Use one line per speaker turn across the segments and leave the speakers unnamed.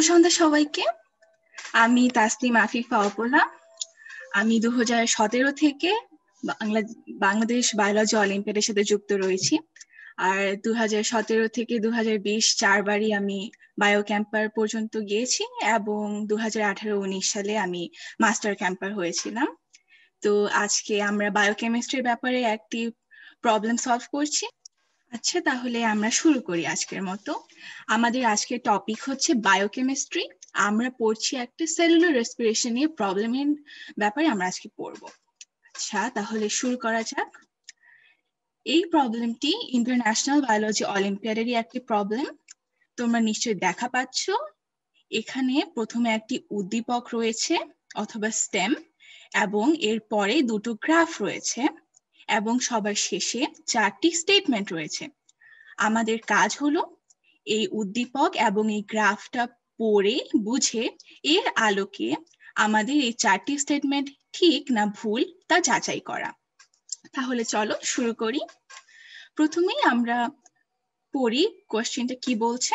সন্ধ্যা সবাইকে। আমি তাসলিম আফিফা অপলা। আমি 2017 থেকে বাংলাদেশ বায়োলজি অলিম্পিয়াডের সাথে যুক্ত রয়েছি। আর 2017 থেকে 2020 চারবারই আমি বায়ো ক্যাম্পার পর্যন্ত গিয়েছি এবং 2018-19 সালে আমি মাস্টার ক্যাম্পার হয়েছিলাম। তো আজকে আমরা বায়োকেমিস্ট্রির ব্যাপারে একটি প্রবলেম সলভ করছি। আচ্ছা, তাহলে আমরা শুরু করি আজকের মতো। আমাদের আজকের টপিক হচ্ছে বায়োকেমিস্ট্রি। আমরা পড়ছি একটা সেলুলার রেসপিরেশন নিয়ে প্রবলেমের ব্যাপারে আমরা আজকে পড়ব। আচ্ছা, তাহলে শুরু করা যাক। এই প্রবলেমটি ইন্টারন্যাশনাল বায়োলজি অলিম্পিয়াডেরই একটি প্রবলেম। তোমরা নিশ্চয়ই দেখা পাচ্ছ। এখানে প্রথমে একটি উদ্দীপক রয়েছে অথবা স্টেম, এবং এর পরে দুটো গ্রাফ রয়েছে, এবং সবার শেষে 4টি স্টেটমেন্ট রয়েছে। আমাদের কাজ হলো এই উদ্দীপক এবং এই গ্রাফটা পড়ে বুঝে এর আলোকে আমাদের এই 4টি স্টেটমেন্ট ঠিক না ভুল তা যাচাই করা। তাহলে চলো শুরু করি। প্রথমেই আমরা পড়ি কোশ্চেনটা কি বলছে।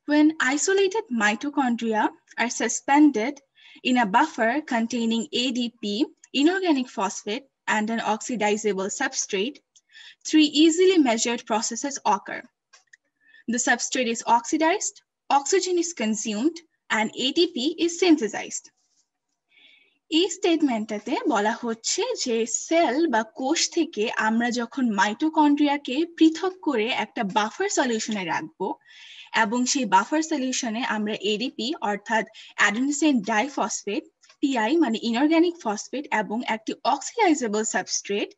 When isolated mitochondria are suspended in a buffer containing ADP, inorganic phosphate, and an oxidizable substrate, 3 easily measured processes occur. The substrate is oxidized, oxygen is consumed, and ATP is synthesized. এই স্টেটমেন্টটাতে বলা হচ্ছে যে sell বা কোষ থেকে আমরা যখন মাইটোকন্ড্রিয়াকে পৃথক করে একটা বাফার সলিউশনে রাখবো এবং সেই বাফার সলিউশনে আমরা এডিপি অর্থাৎ অ্যাডেনোসিন ডাইফসফেট, পিআই মানে ইনঅর্গানিক ফসফেট, এবং একটি অক্সিডাইজেবল সাবস্ট্রেট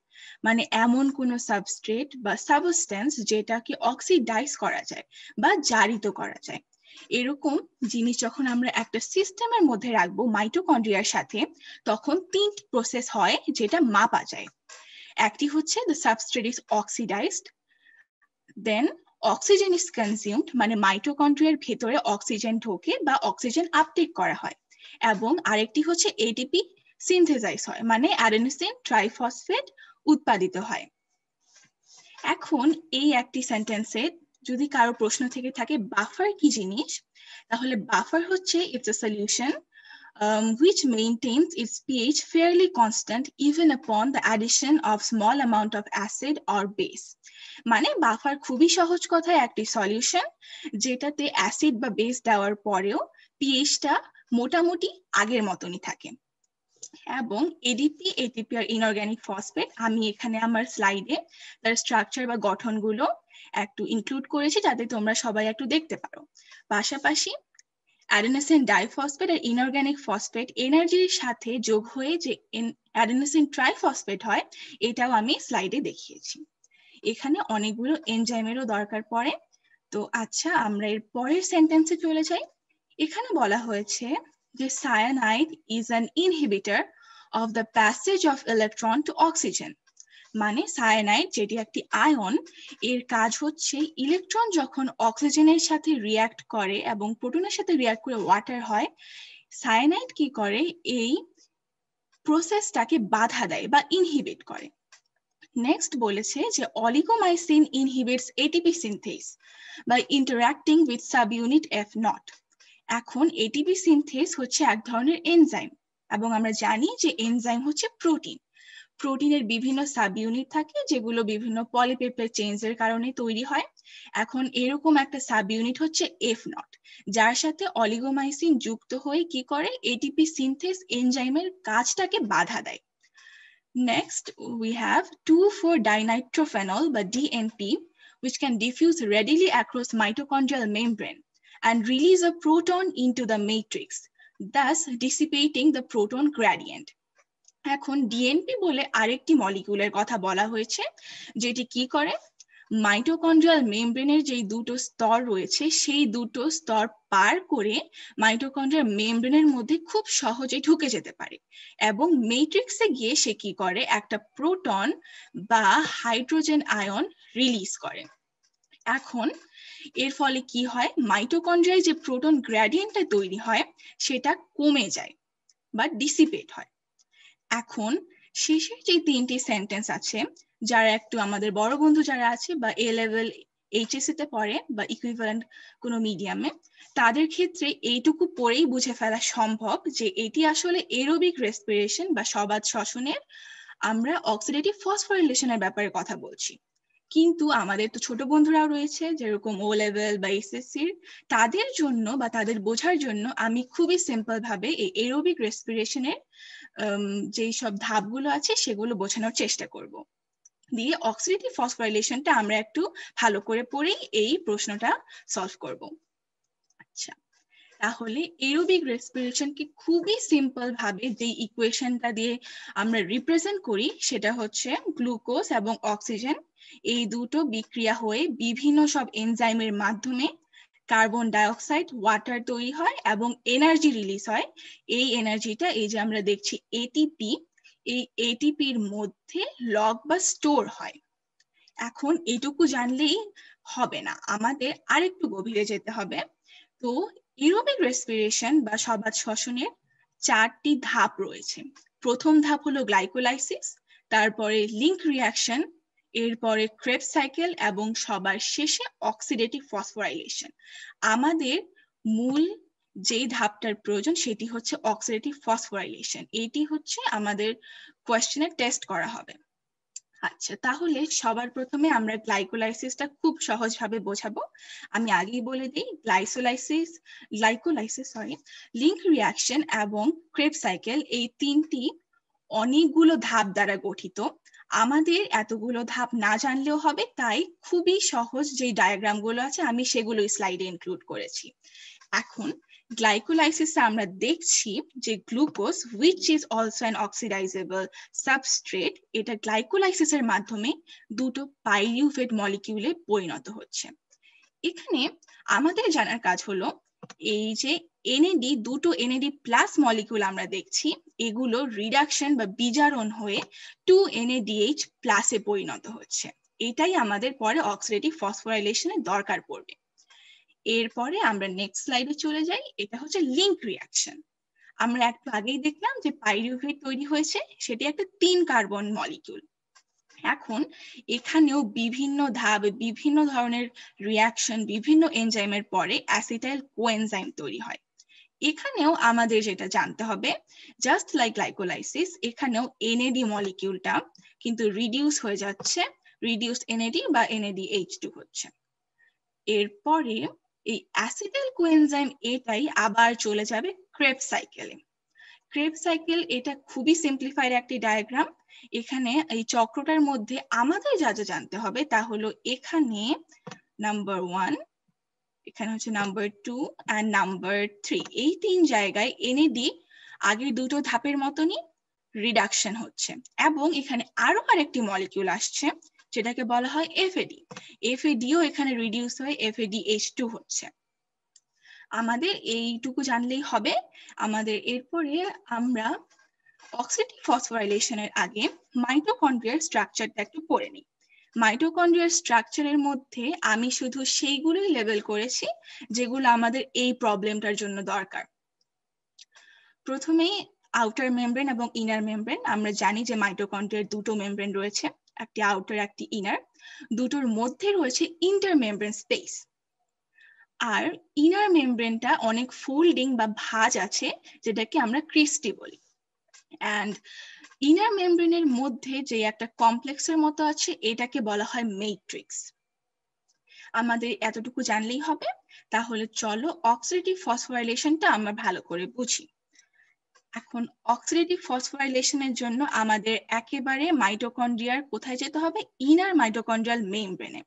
মানে এমন কোনো সাবস্ট্রেট বা সাবস্টেন্স যেটাকে অক্সিডাইজ করা যায় বা জারিত করা যায়, এরকম জিনিস যখন আমরা একটা সিস্টেমের মধ্যে রাখবো মাইটোকন্ড্রিয়ার সাথে, তখন 3টি প্রসেস হয় যেটা মাপা যায়। একটি হচ্ছে the substrate is oxidized, then oxygen is consumed মানে মাইটোকন্ড্রিয়ার ভেতরে অক্সিজেন ঢোকে বা অক্সিজেন আপটেক করা হয়, এবং আরেকটি হচ্ছে এটিপি সিনথেসাইজ হয় মানে অ্যাডেনোসিন ট্রাইফসফেট উৎপাদিত হয়। এখন এই একটি সেন্টেন্সে যদি কারো প্রশ্ন থেকে থাকে বাফার কি জিনিস, তাহলে বাফার হচ্ছে it's a solution which maintains its pH fairly constant even upon the addition of small amount of acid or base. মানে বাফার খুবই সহজ কথায় একটি সলিউশন যেটাতে অ্যাসিড বা বেস দেওয়ার পরেও পিএইচটা মোটামুটি আগের মতনই থাকে। এবং এডিপি, এটিপি আর ইনঅর্গানিক ফসফেট আমি এখানে আমার স্লাইডে তার স্ট্রাকচার বা গঠনগুলো একটু ইনক্লুড করেছি যাতে তোমরা সবাই একটু দেখতে পারো। পাশাপাশি অ্যাডেনোসিন ডাইফসফেট আর ইনঅর্গানিক ফসফেট এনার্জির সাথে যোগ হয়ে যে অ্যাডেনোসিন ট্রাইফসফেট হয়, এটাও আমি স্লাইডে দেখিয়েছি। এখানে অনেকগুলো এনজাইমেরও দরকার পড়ে। তো আচ্ছা, আমরা এর পরের সেন্টেন্সে চলে যাই। এখানে বলা হয়েছে যে cyanide is an inhibitor of the passage of electron to oxygen. মানে সায়ানাইড যেটি একটি আয়ন, এর কাজ হচ্ছে ইলেকট্রন যখন অক্সিজেনের সাথে রিঅ্যাক্ট করে এবং প্রোটনের সাথে রিঅ্যাক্ট করে ওয়াটার হয়, সায়ানাইড কি করে এই প্রসেসটাকে বাধা দেয় বা ইনহিবিট করে। নেক্সট বলেছে যে oligomycin inhibits ATP synthase by interacting with subunit F0. এখন এটিপি সিনথেস হচ্ছে এক ধরনের এনজাইম, এবং আমরা জানি যে এনজাইম হচ্ছে প্রোটিন। প্রোটিনের বিভিন্ন সাব ইউনিট থাকে যেগুলো বিভিন্ন পলিপেপটাইড চেইনসের কারণে তৈরি হয়। এখন এরকম একটা সাব ইউনিট হচ্ছে F0, যার সাথে অলিগোমাইসিন যুক্ত হয়ে কি করে এটিপি সিনথেস এনজাইমের কাজটাকে বাধা দেয়। Next, we have 2,4-dinitrophenol বা DNP, which can diffuse readily across mitochondrial membrane and release a proton into the matrix, thus dissipating the proton gradient. এখন ডিএনপি বলে আরেকটি মলিকিউলের কথা বলা হয়েছে যেটি কি করে মাইটোকন্ড্রিয়াল মেমব্রেনের যে দুটো স্তর রয়েছে সেই দুটো স্তর পার করে মাইটোকন্ড্রিয়াল মেমব্রেনের মধ্যে খুব সহজে ঢুকে যেতে পারে, এবং মেট্রিক্সে গিয়ে সে কি করে একটা প্রোটন বা হাইড্রোজেন আয়ন রিলিজ করে। এখন এর ফলে কি হয়, মাইটোকন্ড্রিয়ায় যে প্রোটন গ্রেডিয়েন্টটা তৈরি হয় সেটা কমে যায় বা ডিসিপেট হয়। এখন শেষের যে 3টি সেন্টেন্স আছে, যারা একটু আমাদের বড় বন্ধু যারা আছে বা এ লেভেল এইচএসসি তে পড়ে বা ইকুইভ্যালেন্ট কোনো মিডিয়ামে, তাদের ক্ষেত্রে এইটুকু পড়েই বুঝে ফেলা সম্ভব যে এটি আসলে এরোবিক রেসপিরেশন বা সবাত শ্বসনের আমরা অক্সিডেটিভ ফসফোরাইলেশনের ব্যাপারে কথা বলছি। কিন্তু আমাদের তো ছোট বন্ধুরাও রয়েছে যেরকম ও লেভেল বা এসএসসির, তাদের জন্য বা তাদের বোঝার জন্য আমি খুবই সিম্পল ভাবে এই এরোবিক রেসপিরেশনের যেই সব ধাপগুলো আছে সেগুলো বোঝানোর চেষ্টা করব। দিয়ে অক্সিডেটিভ ফসফোরাইলেশনটা আমরা একটু ভালো করে পড়েই এই প্রশ্নটা সলভ করব। আচ্ছা, তাহলে এরোবিক রেসপিরেশনকে খুবই সিম্পল ভাবে যে ইকুয়েশনটা দিয়ে আমরা রিপ্রেজেন্ট করি সেটা হচ্ছে গ্লুকোজ এবং অক্সিজেন এই দুটো বিক্রিয়া হয়ে বিভিন্ন সব এনজাইমের মাধ্যমে কার্বন ডাইঅক্সাইড ওয়াটার তৈরি হয় এবং এনার্জি রিলিজ হয়। এই এনার্জিটা এই যে আমরা দেখছি এটিপি, এই এটিপির মধ্যে লগ বা স্টোর হয়। এখন এটুকু জানলেই হবে না, আমাদের আরেকটু গভীরে যেতে হবে। তো এরোবিক রেসপিরেশন বা সবাত শ্বসনের 4টি ধাপ রয়েছে। প্রথম ধাপ হলো গ্লাইকোলাইসিস, তারপরে লিঙ্ক রিঅ্যাকশন, এরপরে ক্রেবস সাইকেল এবং সবার শেষে অক্সিডেটিভ ফসফোরাইলেশন। আমাদের মূল যেই ধাপটার প্রয়োজন সেটি হচ্ছে অক্সিডেটিভ ফসফোরাইলেশন। এটি হচ্ছে আমাদের কোয়েশ্চেনে টেস্ট করা হবে। আচ্ছা, তাহলে সবার প্রথমে আমরা গ্লাইকোলাইসিসটা খুব সহজভাবে বোঝাবো। আমি আগেই বলে দিই, গ্লাইকোলাইসিস লিঙ্ক রিঅ্যাকশন এবং ক্রেবস সাইকেল এই তিনটি অনেকগুলো ধাপ দ্বারা গঠিত। আমাদের এতগুলো ধাপ না জানলেও হবে, তাই খুবই সহজ যে ডায়াগ্রামগুলো আছে আমি সেগুলো স্লাইডে ইনক্লুড করেছি। এখন গ্লাইকোলাইসিসে আমরা দেখছি যে glucose which is also an oxidizable substrate, এটা গ্লাইকোলাইসিসের মাধ্যমে দুটো পাইরুভেট মলিকিউলে পরিণত হচ্ছে। এখানে আমাদের জানার কাজ হলো এই যে এনএডি, দুটো এনএডি প্লাস মলিকিউল আমরা দেখছি, এগুলো রিডাকশন বা বিজারণ হয়ে 2NADH প্লাসে পরিণত হচ্ছে। এটাই আমাদের পরে অক্সিডেটিভ ফসফোরাইলেশনের দরকার পড়বে। এরপরে আমরা নেক্সট স্লাইডে চলে যাই, এটা হচ্ছে লিঙ্ক রিঅ্যাকশন। আমরা একটু আগেই দেখলাম যে পাইরুভেট তৈরি হয়েছে, সেটি একটা 3 কার্বন মলিকিউল। এখন এখানেও বিভিন্ন ধাপ, বিভিন্ন ধরনের রিঅ্যাকশন, বিভিন্ন এনজাইমের পরে অ্যাসিটাইল কোএনজাইম তৈরি হয়। এখানেও আমাদের যেটা জানতে হবে, জাস্ট লাইক গ্লাইকোলাইসিস, এখানেও এনএডি মলিকিউলটা কিন্তু রিডিউস হয়ে যাচ্ছে, রিডিউসড এনএডি বা NADH2 হচ্ছে। এরপরে এই অ্যাসিটাইল কোএনজাইম এটাই আবার চলে যাবে ক্রেবস সাইকেলে। ক্রেবস সাইকেল এটা খুবই সিম্পলিফাইড একটি ডায়াগ্রাম। এখানে এই চক্রটার মধ্যে আমাদের যা যা জানতে হবে তা হলো এখানে নাম্বার 1, এখানে হচ্ছে নাম্বার 2 and নাম্বার 3, এই 3 জায়গায় এনএডি আগের দুটো ধাপের মতনই রিডাকশন হচ্ছে এবং এখানে আরো আরেকটি মলিকিউল আসছে যেটাকে বলা হয় এফএডি। এফএডিও এখানে রিডিউস হয়ে FADH2 হচ্ছে। আমাদের এইটুকু জানলেই হবে। আমাদের এরপরে আমরা অক্সিডেটিভ ফসফোরাইলেশনের আগে মাইটোকন্ড্রিয়ার স্ট্রাকচারটা একটু পড়ে নিই। মাইটোকন্ড্রিয়ার স্ট্রাকচারের মধ্যে আমি শুধু সেইগুলোই লেবেল করেছি যেগুলো আমাদের এই প্রবলেমটার জন্য দরকার। প্রথমেই আউটার মেমব্রেন এবং ইনার মেমব্রেন। আমরা জানি যে মাইটোকন্ড্রিয়ার দুটো মেমব্রেন রয়েছে, একটি আউটার একটি ইনার। দুটোর মধ্যে রয়েছে ইন্টার মেমব্রেন স্পেস। আর ইনার মেমব্রেনটা অনেক ফোল্ডিং বা ভাঁজ আছে যেটাকে আমরা ক্রিস্টি বলি। অ্যান্ড ইনার মেমব্রেনের মধ্যে যে একটা কমপ্লেক্সের মতো আছে এটাকে বলা হয় মেট্রিক্স। আমাদের এতটুকু জানলেই হবে। তাহলে চলো অক্সিডেটিভ ফসফোরাইলেশনটা আমরা ভালো করে বুঝি। এখন অক্সিডেটিভ ফসফোরাইলেশনের জন্য আমাদের একেবারে মাইটোকন্ড্রিয়ার কোথায় যেতে হবে? ইনার মাইটোকন্ড্রিয়াল মেমব্রেনে।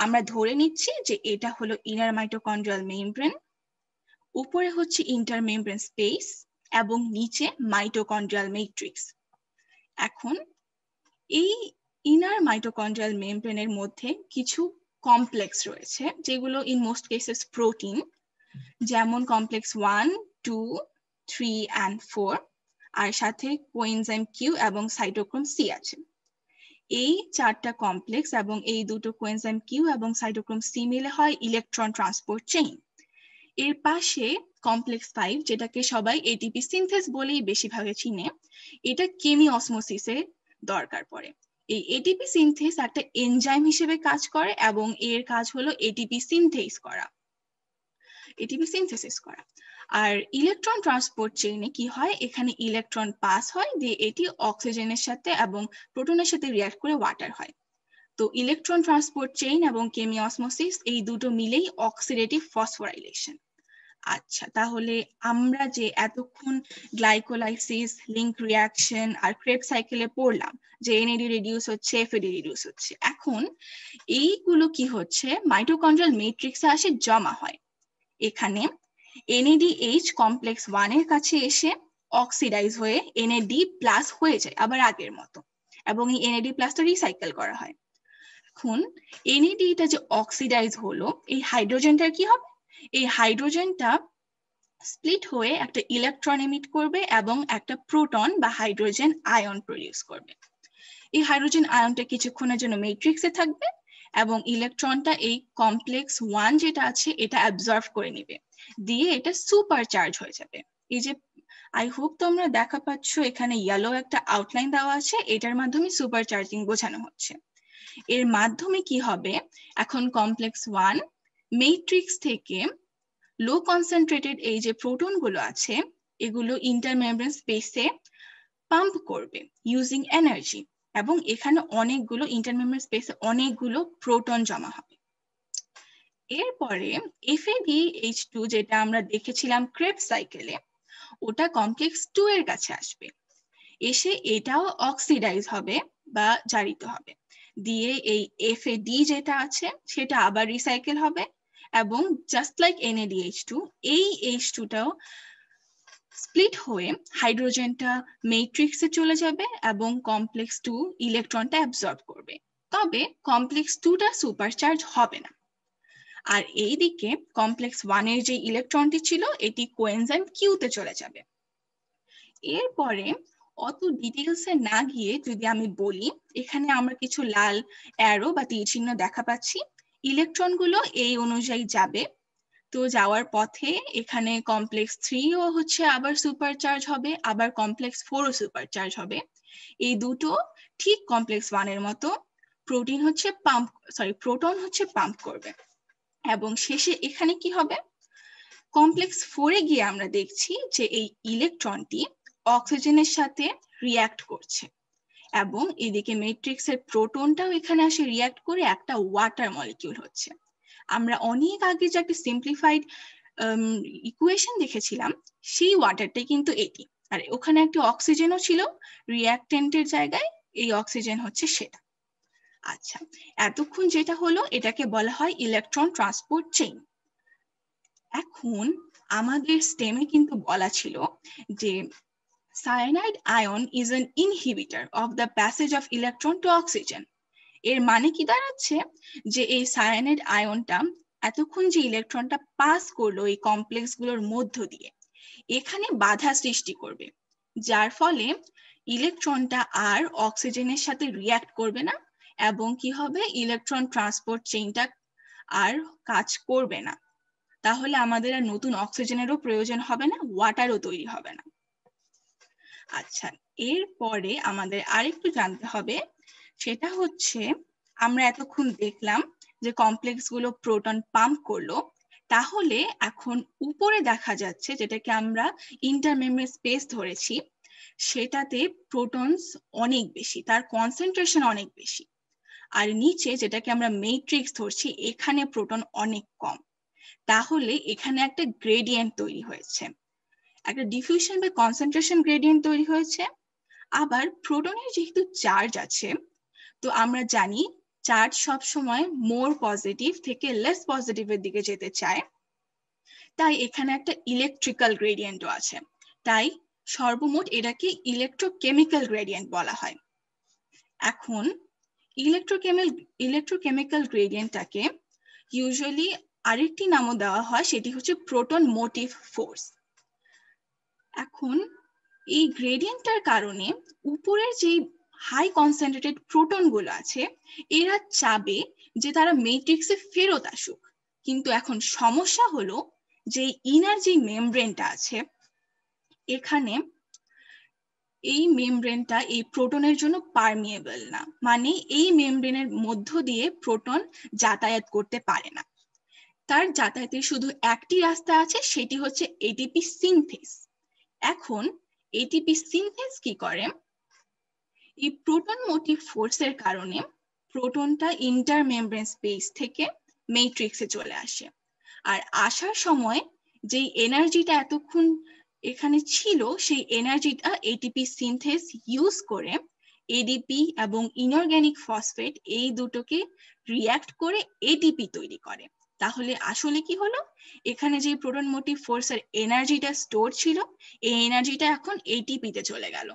আমরা ধরে নিচ্ছি যে এটা হলো ইনার মাইটোকন্ড্রিয়াল মেমব্রেন, উপরে হচ্ছে ইন্টার মেমব্রেন স্পেস এবং নিচে মাইটোকন্ড্রিয়াল ম্যাট্রিক্স। এখন এই ইনার মাইটোকন্ড্রিয়াল মেমব্রেনের মধ্যে কিছু কমপ্লেক্স রয়েছে যেগুলো ইন মোস্ট কেসেস প্রোটিন, যেমন কমপ্লেক্স 1, 2, 3 and 4, আর সাথে কোএনজাইম কিউ এবং সাইটোক্রোম সি আছে। এই 4টা কমপ্লেক্স এবং এই দুটো কোএনজাইম কিউ এবং সাইটোক্রোম সি মিলে হয় ইলেকট্রন ট্রান্সপোর্ট চেইন। এর পাশে কমপ্লেক্স 5, যেটাকে সবাই এটিপি সিনথেস বলেই বেশিরভাগে চিনে, এটা কেমি অসমোসিসে দরকার পড়ে। এই এটিপি সিনথেস একটা এনজাইম হিসেবে কাজ করে এবং এর কাজ হলো এটিপি সিনথেস করা, এটিপি সিনথেসিস করা। আর ইলেকট্রন ট্রান্সপোর্ট চেইনে কি হয়, এখানে ইলেকট্রন পাস হয়, দিয়ে এটি অক্সিজেনের সাথে এবং প্রোটনের সাথে রিঅ্যাক্ট করে ওয়াটার হয়। তো ইলেকট্রন ট্রান্সপোর্ট চেইন এবং কেমিওসমোসিস এই দুটো মিলেই অক্সিডেটিভ ফসফোরাইলেশন। আচ্ছা, তাহলে আমরা যে এতক্ষণ গ্লাইকোলাইসিস, লিঙ্ক রিঅ্যাকশন আর ক্রেবস সাইকেলে পড়লাম যে এনএডি রিডিউস হচ্ছে, এফএডি রিডিউস হচ্ছে, এখন এইগুলো কি হচ্ছে মাইটোকন্ড্রিয়াল ম্যাট্রিক্সে আসে জমা হয়। এখানে NADH কমপ্লেক্স 1 এর কাছে এসে অক্সিডাইজ হয়ে NAD+ হয়ে যায় আবার আগের মতো, এবং এই NAD+ টা রিসাইকেল করা হয়। এখন NAD-টা যে অক্সিডাইজ হলো, এই হাইড্রোজেনটার কি হবে, এই হাইড্রোজেনটা স্প্লিট হয়ে একটা ইলেকট্রন এমিট করবে এবং একটা প্রোটন বা হাইড্রোজেন আয়ন প্রডিউস করবে। এই হাইড্রোজেন আয়নটা কিছুক্ষণের জন্য ম্যাট্রিক্সে থাকবে এবং ইলেকট্রনটা এই কমপ্লেক্স 1 যেটা আছে এটা অ্যাবজর্ব করে নেবে, দিয়ে এটা সুপার চার্জ হয়ে যাবে। এই যে আই হোপ তোমরা দেখা পাচ্ছ এখানে ইয়েলো একটা আউটলাইন দেওয়া আছে, এটার মাধ্যমে সুপার চার্জিং বোঝানো হচ্ছে। এর মাধ্যমে কি হবে, এখন কমপ্লেক্স 1 ম্যাট্রিক্স থেকে লো কনসেন্ট্রেটেড এই যে প্রোটন গুলো আছে এগুলো ইন্টারমেমব্রেন স্পেসে পাম্প করবে ইউজিং এনার্জি, এবং এখানে অনেকগুলো ইন্টারমেমব্রেন স্পেসে অনেকগুলো প্রোটন জমা হবে। এরপরে FADH2 যেটা আমরা দেখেছিলাম ক্রেবস সাইকেলে, ওটা কমপ্লেক্স 2 এর কাছে আসবে, এসে এটাও অক্সিডাইজ হবে বা জারিত হবে, দিয়ে এই FAD যেটা আছে সেটা আবার রিসাইকেল হবে, এবং জাস্ট লাইক NADH2 এই H2টাও স্প্লিট হয়ে হাইড্রোজেনটা ম্যাট্রিক্সে চলে যাবে এবং কমপ্লেক্স 2 ইলেকট্রনটা অ্যাবজর্ব করবে, তবে কমপ্লেক্স 2টা সুপারচার্জ হবে না। আর এইদিকে কমপ্লেক্স 1 এর যে ইলেকট্রনটি ছিল এটি কোএনজাইম কিউতে চলে যাবে। এরপরে অত ডিটেইলসে না গিয়ে যদি আমি বলি, এখানে আমরা কিছু লাল অ্যারো বা তীর চিহ্ন দেখা পাচ্ছি, ইলেকট্রনগুলো এই অনুযায়ী যাবে। তো যাওয়ার পথে এখানে কমপ্লেক্স 3ও হচ্ছে আবার সুপারচার্জ হবে, আবার কমপ্লেক্স 4ও সুপারচার্জ হবে। এই দুটো ঠিক কমপ্লেক্স 1 এর মতো প্রোটন হচ্ছে পাম্প করবে, এবং শেষে এখানে কি হবে, কমপ্লেক্স 4 এ গিয়ে আমরা দেখছি যে এই ইলেকট্রনটি অক্সিজেনের সাথে রিঅ্যাক্ট করছে, এবং এদিকে ম্যাট্রিক্সের প্রোটনটাও এখানে আসে রিঅ্যাক্ট করে একটা ওয়াটার মলিকিউল হচ্ছে। আমরা অনেক আগে যে একটা সিম্পলিফাইড ইকুয়েশন দেখেছিলাম সেই ওয়াটারটাই কিন্তু এটি, আর ওখানে একটা অক্সিজেনও ছিল রিঅ্যাক্টেন্টের জায়গায়, এই অক্সিজেন হচ্ছে সেটা। আচ্ছা, এতক্ষণ যেটা হলো এটাকে বলা হয় ইলেকট্রন ট্রান্সপোর্ট চেইন। এখন আমাদের স্টেমে কিন্তু বলা ছিল যে cyanide ion is an inhibitor of the passage of electron to oxygen. এর মানে কি দাঁড়াচ্ছে, যে এই সায়ানাইড আয়নটা এতক্ষণ যে ইলেকট্রনটা পাস করলো এই কমপ্লেক্স গুলোর মধ্য দিয়ে, এখানে বাধা সৃষ্টি করবে, যার ফলে ইলেকট্রনটা আর অক্সিজেনের সাথে রিঅ্যাক্ট করবে না, এবং কি হবে, ইলেকট্রন ট্রান্সপোর্ট চেইনটা আর কাজ করবে না। তাহলে আমাদের আর নতুন অক্সিজেনেরও প্রয়োজন হবে না, ওয়াটারও তৈরি হবে না। আচ্ছা, এরপরে আমাদের আরেকটু জানতে হবে, সেটা হচ্ছে আমরা এতক্ষণ দেখলাম যে কমপ্লেক্স গুলো প্রোটন পাম্প করলো, তাহলে এখন উপরে দেখা যাচ্ছে যেটাকে আমরা ইন্টারমেমব্রেন স্পেস ধরেছি, সেটাতে প্রোটনস অনেক বেশি, তার কনসেন্ট্রেশন অনেক বেশি, আর নিচে যেটাকে আমরা ম্যাট্রিক্স ধরছি এখানে প্রোটন অনেক কম। তাহলে এখানে একটা গ্রেডিয়েন্ট তৈরি হয়েছে, একটা ডিফিউশন বা কনসেন্ট্রেশন গ্রেডিয়েন্ট তৈরি হয়েছে। আবার প্রোটনের যেহেতু চার্জ আছে, তো আমরা জানি চার্জ সবসময় মোর পজিটিভ থেকে লেস পজিটিভের দিকে যেতে চায়, তাই এখানে একটা ইলেকট্রিক্যাল গ্রেডিয়েন্টও আছে, তাই সর্বমোট এটাকে ইলেকট্রোকেমিক্যাল গ্রেডিয়েন্ট বলা হয়। এখন ইলেকট্রোকেমিক্যাল গ্রেডিয়েন্টটাকে ইউজুয়ালি আরেকটি নামও দেওয়া হয়, সেটি হচ্ছে প্রোটন মোটিভ ফোর্স। এখন এই গ্রেডিয়েন্টটার কারণে উপরের যে হাই কনসেন্ট্রেটেড প্রোটন গুলো আছে এরা চাবে যে তারা ম্যাট্রিক্সে ফেরত আসুক, কিন্তু এখন সমস্যা হলো যে ইনার যে মেমব্রেনটা আছে এখানে এই মেমব্রেনটা এই প্রোটনের জন্য পারমিয়েবল না, মানে এই মেমব্রেনের মধ্য দিয়ে প্রোটন যাতায়াত করতে পারে না। তার যাতায়াতের শুধু একটি রাস্তা আছে, সেটি হচ্ছে এটিপি সিনথেস। এখন এটিপি সিনথেস কি করে, এই প্রোটন মোটিভ ফোর্সের কারণে প্রোটনটা ইন্টারমেমব্রেন স্পেস থেকে ম্যাট্রিক্সে চলে আসে। আর আসার সময় যেই এনার্জিটা এতক্ষণ এখানে ছিল, সেই এনার্জিটা এটিপি সিনথেস ইউজ করে এডিপি এবং ইনঅর্গানিক ফসফেট এই দুটোকে রিঅ্যাক্ট করে এটিপি তৈরি করে। তাহলে আসলে কি হলো, এখানে যে প্রোটন মোটিভ ফোর্সের এনার্জিটা স্টোর ছিল, এই এনার্জিটা এখন এটিপিতে চলে গেল।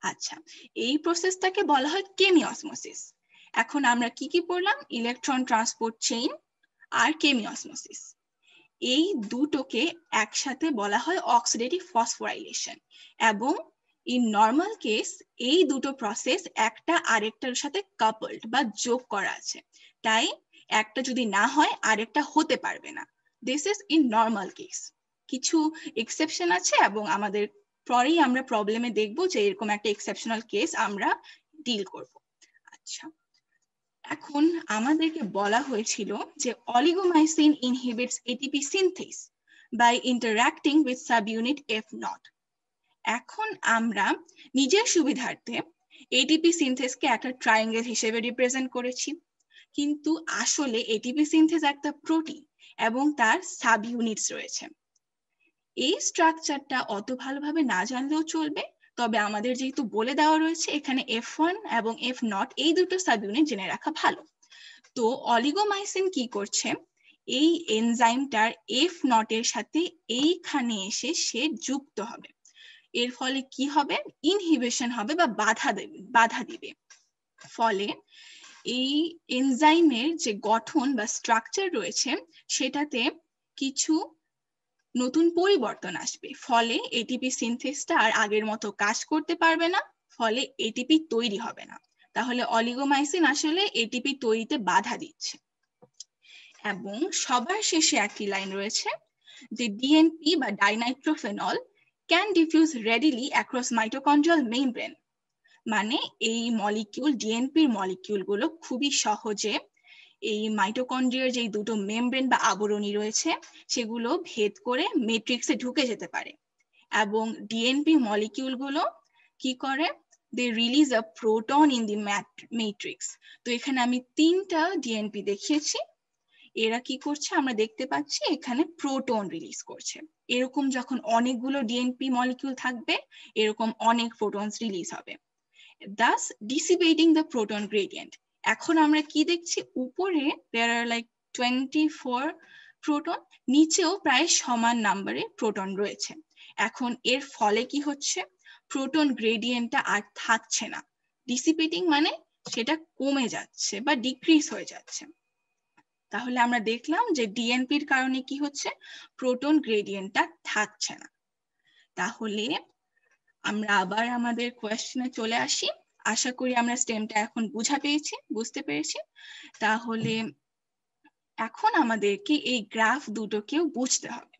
আচ্ছা, এই প্রসেসটাকে বলা হয় কেমিঅসমোসিস। এখন আমরা কি কি পড়লাম, ইলেকট্রন ট্রান্সপোর্ট চেইন আর কেমিঅসমোসিস। এই দুটোকে একসাথে বলা হয় অক্সিডেটিভ ফসফোরাইলেশন। এবং ইন নর্মাল কেস এই দুটো প্রসেস একটা আরেকটার সাথে কাপলড বা যোগ করা আছে, তাই একটা যদি না হয় আরেকটা হতে পারবে না। This is in normal case. কিছু এক্সেপশন আছে এবং আমাদের পরেই আমরা প্রবলেমে দেখবো যে এরকম একটা এক্সেপশনাল কেস আমরা ডিল করব। আচ্ছা, এখন আমাদেরকে বলা হয়েছিল যে oligomycin inhibits ATP synthase by interacting with subunit F0। এখন আমরা নিজের সুবিধার্থে এটিপি সিনথেসকে একটা ট্রায়াঙ্গেল হিসেবে রিপ্রেজেন্ট করেছি, কিন্তু আসলে এটিপি সিনথেস একটা প্রোটিন এবং তার সাবইউনিটস রয়েছে। এই স্ট্রাকচারটা অত ভালোভাবে না জানলেও চলবে, তবে আমাদের যেহেতু বলে দেওয়া রয়েছে এখানে F1 এবং F0 এই দুটো সাবইউনিট জেনে রাখা ভালো। তো অলিগোমাইসিন কি করছে, এই এনজাইমটার F0 এর সাথে এইখানে এসে সে যুক্ত হবে। এর ফলে কি হবে, ইনহিবিশন হবে বা বাধা দিবে। ফলে এই এনজাইমের যে গঠন বা স্ট্রাকচার রয়েছে সেটাতে কিছু নতুন পরিবর্তন আসবে। ফলে এটিপি সিনথেসটা আর আগের মতো কাজ করতে পারবে না, ফলে এটিপি তৈরি হবে না। তাহলে অলিগোমাইসিন আসলে এটিপি তৈরিতে বাধা দিচ্ছে। এবং সবার শেষে একটি লাইন রয়েছে যে ডিএনপি বা dinitrophenol can diffuse readily across mitochondrial membrane. মানে এই মলিকিউল, ডিএনপির মলিকিউল গুলো খুবই সহজে এই মাইটোকন্ড্রিয়ার যে দুটো মেমব্রেন বা আবরণী রয়েছে সেগুলো ভেদ করে ম্যাট্রিক্সে ঢুকে যেতে পারে। এবং ডিএনপি মলিকিউল গুলো কি করে, they release a proton in the matrix. তো এখানে আমি তিনটা ডিএনপি দেখিয়েছি, এরা কি করছে আমরা দেখতে পাচ্ছি এখানে প্রোটন রিলিজ করছে। এরকম যখন অনেকগুলো ডিএনপি মলিকিউল থাকবে এরকম অনেক প্রোটনস রিলিজ হবে, thus dissipating the proton gradient. এখন আমরা কি দেখছি, উপরে there are like 24 প্রোটন, নিচেও প্রায় সমান নম্বরে প্রোটন রয়েছে। এখন এর ফলে কি হচ্ছে, প্রোটন গ্রেডিয়েন্টটা আর থাকছে না। ডিসিপেটিং মানে সেটা কমে যাচ্ছে বা ডিক্রিজ হয়ে যাচ্ছে। তাহলে আমরা দেখলাম যে ডিএনপির কারণে কি হচ্ছে, প্রোটন গ্রেডিয়েন্টটা থাকছে না। তাহলে আমরা আবার আমাদের কোয়েশ্চেনে চলে আসি। আশা করি আমরা স্টেমটা এখন বুঝতে পেরেছি। তাহলে এখন আমাদেরকে এই গ্রাফ দুটোকেও বুঝতে হবে,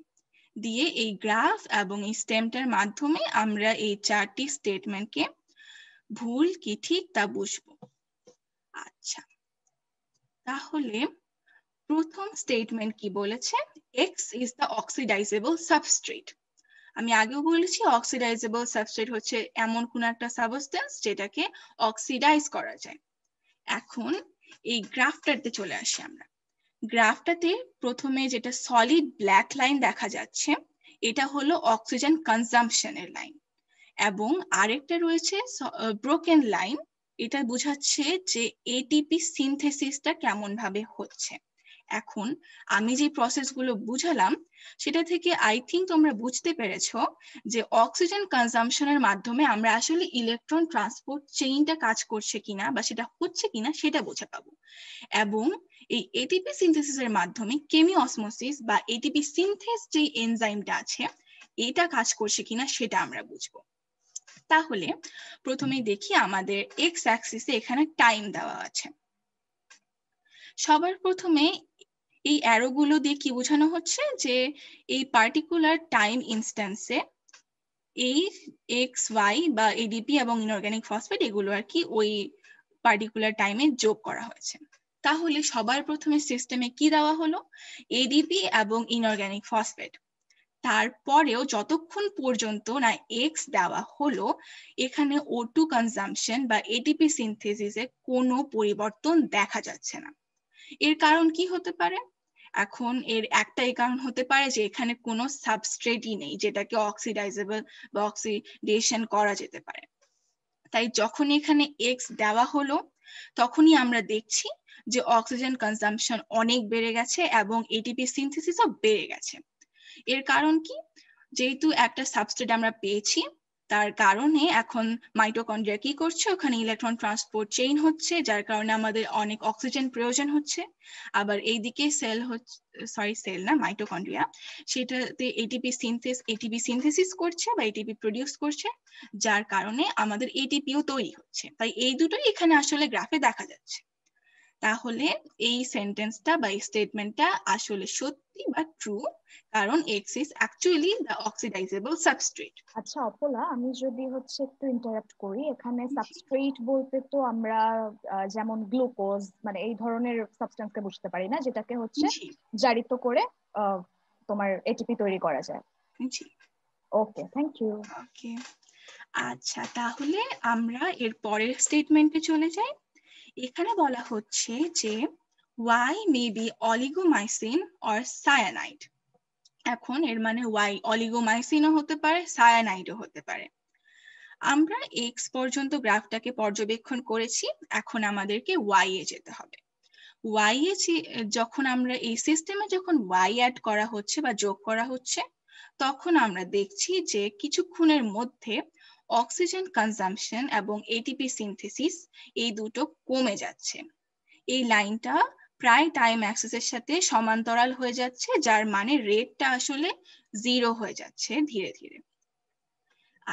দিয়ে এই গ্রাফ এবং এই স্টেমটার মাধ্যমে আমরা এই চারটি স্টেটমেন্টকে ভুল কি ঠিক তা বুঝবো। আচ্ছা, তাহলে প্রথম স্টেটমেন্ট কি বলেছে, X is the oxidizable substrate। আমি আগেও বলেছি অক্সিডাইজেবল সাবস্ট্রেট হচ্ছে এমন কোন একটা সাবস্টেন্স যেটাকে অক্সিডাইজ করা যায়। এখন এই গ্রাফটাতে চলে আসি আমরা। গ্রাফটাতে প্রথমে যেটা সলিড ব্ল্যাক লাইন দেখা যাচ্ছে এটা হলো অক্সিজেন কনজাম্পশনের লাইন, এবং আরেকটা রয়েছে ব্রোকেন লাইন, এটা বোঝাচ্ছে যে এটিপি সিনথেসিসটা কেমন ভাবে হচ্ছে। এখন আমি যে প্রসেসগুলো বুঝালাম সেটা থেকে আই থিঙ্ক তোমরা বুঝতে পেরেছো যে অক্সিজেন কনজাম্পশনের মাধ্যমে আমরা আসলে ইলেকট্রন ট্রান্সপোর্ট চেইনটা কাজ করছে কিনা বা সেটা হচ্ছে কিনা সেটা বুঝে পাবো। এবং এই এটিপি সিনথেসিসের মাধ্যমে কেমিঅসমোসিস বা এটিপি সিনথেস যে এনজাইমটা আছে এটা কাজ করছে কিনা সেটা আমরা বুঝবো। তাহলে প্রথমেই দেখি আমাদের এক্স অ্যাক্সিসে এখানে টাইম দেওয়া আছে। সবার প্রথমে এই অ্যারোগুলো দিয়ে কি বোঝানো হচ্ছে যে এই পার্টিকুলার টাইম ইনস্ট্যান্সে এই XY বা ADP এবং ইনঅর্গানিক ফসফেট এগুলো আর কি ওই পার্টিকুলার টাইমে যোগ করা হয়েছে। তাহলে সবার প্রথমে সিস্টেমে কি দেওয়া হলো? ADP এবং ইনঅর্গানিক ফসফেট। তারপরেও যতক্ষণ পর্যন্ত না X দেওয়া হলো, এখানে O2 কনজাম্পশন বা ATP সিনথেসিসে কোনো পরিবর্তন দেখা যাচ্ছে না। এর কারণ কি হতে পারে? এখন এর একটাই কারণ হতে পারে যে এখানে কোনো সাবস্ট্রেটই নেই যেটাকে অক্সিডাইজেবল বা অক্সিডেশন করা যেতে পারে। তাই যখন এখানে X দেওয়া হলো তখনই আমরা দেখছি যে অক্সিজেন কনজাম্পশন অনেক বেড়ে গেছে এবং ATP সিনথেসিসও বেড়ে গেছে। এর কারণ কি? যেহেতু একটা সাবস্ট্রেট আমরা পেয়েছি, তার কারণে এখন মাইটোকন্ড্রিয়া কি করছে? ওখানে ইলেকট্রন ট্রান্সপোর্ট চেইন হচ্ছে, যার কারণে আমাদের অনেক অক্সিজেন প্রয়োজন হচ্ছে। আবার এইদিকে সেল হচ্ছে, সরি সেল না, মাইটোকন্ড্রিয়া, সেটাতে এটিপি সিনথেসিস করছে বা এটিপি প্রডিউস করছে, যার কারণে আমাদের এটিপিও তৈরি হচ্ছে। তাই এই দুটোই এখানে আসলে গ্রাফে দেখা যাচ্ছে। তাহলে এই সেন্টেন্সটা বা এই স্টেটমেন্টটা আসলে সত্যি বা ট্রু, কারণ X is actually the oxidizable substrate.
আচ্ছা অপলা, আমি যদি একটু ইন্টারাপ্ট করি, এখানে সাবস্ট্রেট বলতে তো আমরা যেমন গ্লুকোজ মানে এই ধরনের সাবস্টেন্সকে বুঝতে পারি না, যেটাকে জারিত করে তোমার এটিপি তৈরি করা যায়।
জি,
ওকে, থ্যাংক ইউ।
ওকে, আচ্ছা তাহলে আমরা এর পরের স্টেটমেন্টে চলে যাই। এখানে বলা হচ্ছে যে Y may be oligomycin or cyanide. এখন এর মানে Y অলিগোমাইসিনও হতে পারে, সায়ানাইডও হতে পারে। আমরা X পর্যন্ত গ্রাফটাকে পর্যবেক্ষণ করেছি, এখন আমাদেরকে Y এ যেতে হবে। Y এ যখন আমরা এই সিস্টেমে যখন Y অ্যাড করা হচ্ছে বা যোগ করা হচ্ছে, তখন আমরা দেখছি যে কিছুক্ষণের মধ্যে অক্সিজেন কনজাম্পশন এবং ATP সিনথেসিস এই দুটো কমে যাচ্ছে। এই লাইনটা প্রায় টাইম অ্যাক্সেসের সাথে সমান্তরাল হয়ে যাচ্ছে, যার মানে রেটটা আসলে 0 হয়ে যাচ্ছে ধীরে ধীরে।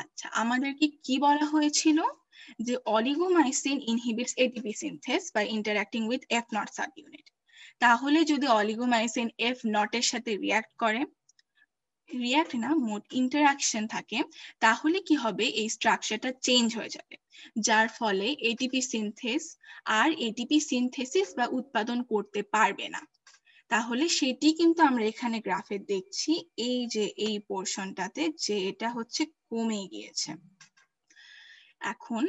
আচ্ছা, আমাদেরকে কি বলা হয়েছিল? যে oligomycin inhibits ATP synthase by interacting with F0 subunit. তাহলে যদি অলিগোমাইসিন F0 এর সাথে রিঅ্যাক্ট করে, রিঅ্যাক্ট না মোট ইন্টারঅ্যাকশন থাকে, তাহলে কি হবে? এই স্ট্রাকচারটা চেঞ্জ হয়ে যাবে, যার ফলে ATP সিনথেস আর ATP সিনথেসিস বা উৎপাদন করতে পারবে না। তাহলে সেটি কিন্তু আমরা এখানে গ্রাফে দেখছি, এই যে এই পোরশনটাতে, যে এটা কমে গিয়েছে। এখন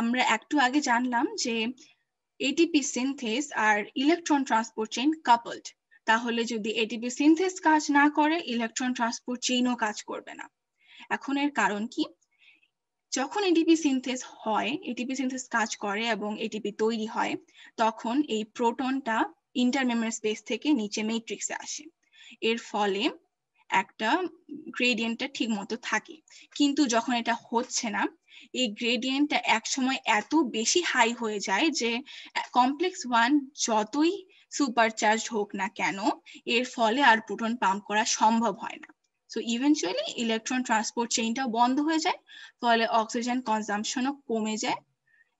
আমরা একটু আগে জানলাম যে ATP সিনথেস আর ইলেকট্রন ট্রান্সপোর্ট চেইন কাপলড। তাহলে যদি ATP সিনথেস কাজ না করে, ইলেকট্রন ট্রান্সপোর্ট চেইনও কাজ করবে না। এখন এর কারণ কি? যখন ATP সিনথেস হয়, ATP সিনথেস কাজ করে এবং ATP তৈরি হয়, তখন এই প্রোটনটা ইন্টারমেমব্রেন স্পেস থেকে নিচে ম্যাট্রিক্সে আসে। এর ফলে একটা গ্রেডিয়েন্টটা ঠিক মতো থাকে। কিন্তু যখন এটা হচ্ছে না, এই গ্রেডিয়েন্টটা একসময় এত বেশি হাই হয়ে যায় যে কমপ্লেক্স 1 যতই সুপারচার্জ হোক না কেন, এর ফলে আর প্রোটন পাম্প করা সম্ভব হয় না। সো ইভেনচুয়ালি ইলেকট্রন ট্রান্সপোর্ট চেইনটাও বন্ধ হয়ে যায়, ফলে অক্সিজেন কনজাম্পশনও কমে যায়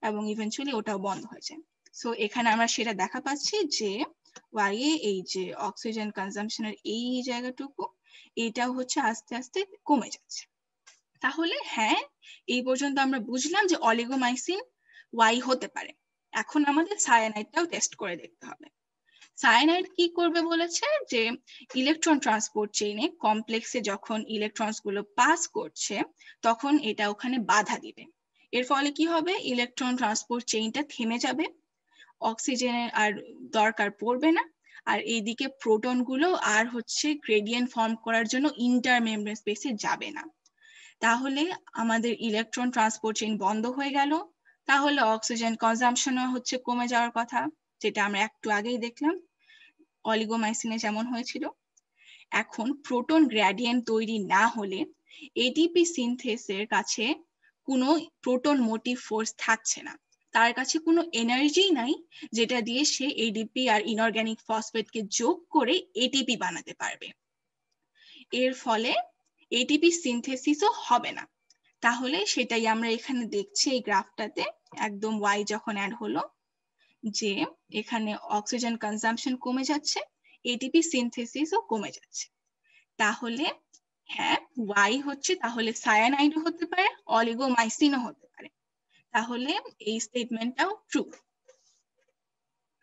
এবং ইভেনচুয়ালি ওটাও বন্ধ হয়ে যায়। সো এখানে আমরা সেটা দেখা পাচ্ছি যে Y এ এই যে অক্সিজেন কনজাম্পশনের এই জায়গাটুকু, এটাও আস্তে আস্তে কমে যাচ্ছে। তাহলে হ্যাঁ, এই পর্যন্ত আমরা বুঝলাম যে অলিগোমাইসিন Y হতে পারে। এখন আমাদের সায়ানাইডটাও টেস্ট করে দেখতে হবে। সায়ানাইড কি করবে বলেছে? যে ইলেকট্রন ট্রান্সপোর্ট চেইনে কমপ্লেক্সে যখন ইলেকট্রনস গুলো পাস করছে, তখন এটা ওখানে বাধা দিবে। এর ফলে কি হবে? ইলেকট্রন ট্রান্সপোর্ট চেইনটা থেমে যাবে, অক্সিজেনের আর দরকার পড়বে না, আর এইদিকে প্রোটন গুলো আর গ্রেডিয়েন্ট ফর্ম করার জন্য ইন্টারমেমব্রেন স্পেসে যাবে না। তাহলে আমাদের ইলেকট্রন ট্রান্সপোর্ট চেইন বন্ধ হয়ে গেল। তাহলে অক্সিজেন কনজাম্পশনও কমে যাওয়ার কথা, যেটা আমরা একটু আগেই দেখলাম অলিগোমাইসিনে যেমন হয়েছিল। এখন প্রোটন গ্রেডিয়েন্ট তৈরি না হলে ATP সিনথেসের কাছে কোনো প্রোটন মোটিভ ফোর্স থাকছে না, তার কাছে কোনো এনার্জি নাই যেটা দিয়ে সে ADP আর ইনঅর্গানিক ফসফেটকে যোগ করে ATP বানাতে পারবে। এর ফলে ATP সিনথেসিসও হবে না। তাহলে সেটাই আমরা এখানে দেখছি এই গ্রাফটাতে, একদম Y যখন অ্যাড হলো, যে এখানে অক্সিজেন কনজাম্পশন কমে যাচ্ছে, ATP সিনথেসিসও কমে যাচ্ছে। তাহলে হ্যাঁ, ওয়াই হচ্ছে তাহলে সায়ানাইডও হতে পারে, অলিগোমাইসিনও হতে পারে। তাহলে এই স্টেটমেন্টটাও ট্রু।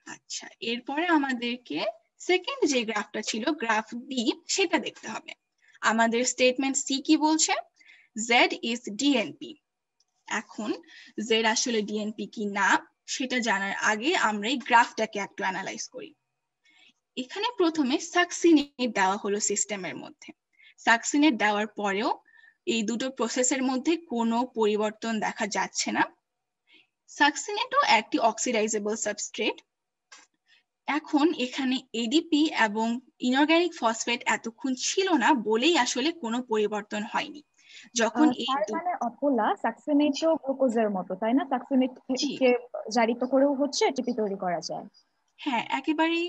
আচ্ছা, এরপরে আমাদেরকে সেকেন্ড যে গ্রাফটা ছিল গ্রাফ বি সেটা দেখতে হবে। আমাদের স্টেটমেন্ট সি কি বলছে? Z is DNP। এখন Z আসলে ডিএনপি কি না সেটা জানার আগে আমরা এই গ্রাফটাকে একটু অ্যানালাইজ করি। এখানে প্রথমে সাকসিনেট দেওয়া হলো সিস্টেমের মধ্যে। সাকসিনেট দেওয়ার পরেও এই দুটো প্রসেসের মধ্যে কোনো পরিবর্তন দেখা যাচ্ছে না। সাকসিনেটও একটি অক্সিডাইজেবল সাবস্ট্রেট। এখন এখানে এডিপি এবং ইনঅর্গানিক ফসফেট এতক্ষণ ছিল না বলেই আসলে কোনো পরিবর্তন হয়নি। যখন এই
তার মানে অপোলা সাকসিনেটও গ্লুকোজের মতো, তাই না? সাকসিনেটকে জারিত করেও হচ্ছে এটিপি তৈরি করা যায়।
হ্যাঁ, একেবারেই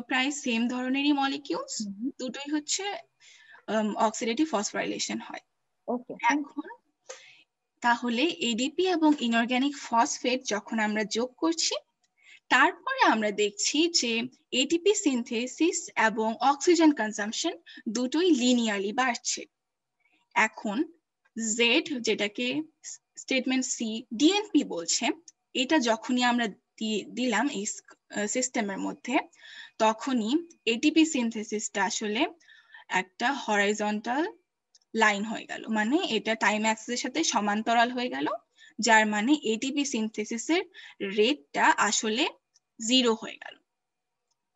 প্রায় সেম ধরনেরই মলিকিউলস, দুটোই হচ্ছে অক্সিডেটিভ ফসফোরাইলেশন হয়।
ওকে,
এখন তাহলে এডিপি এবং ইনঅর্গানিক ফসফেট যখন আমরা যোগ করছি, তারপরে আমরা দেখছি যে এটিপি সিনথেসিস এবং অক্সিজেন কনজাম্পশন দুটোই লিনিয়ারলি বাড়ছে। এখন জেড, যেটাকে স্টেটমেন্ট সি ডিএনপি বলছে, এটা যখনই আমরা দিলাম এই সিস্টেমের মধ্যে, তখনই এটিপি সিনথেসিসটা আসলে একটা হরাইজন্টাল লাইন হয়ে গেল, মানে এটা টাইম অ্যাক্সিসের সাথে সমান্তরাল হয়ে গেল, যার মানে এটিপি সিনথেসিসের রেটটা আসলে 0 হয়ে গেল।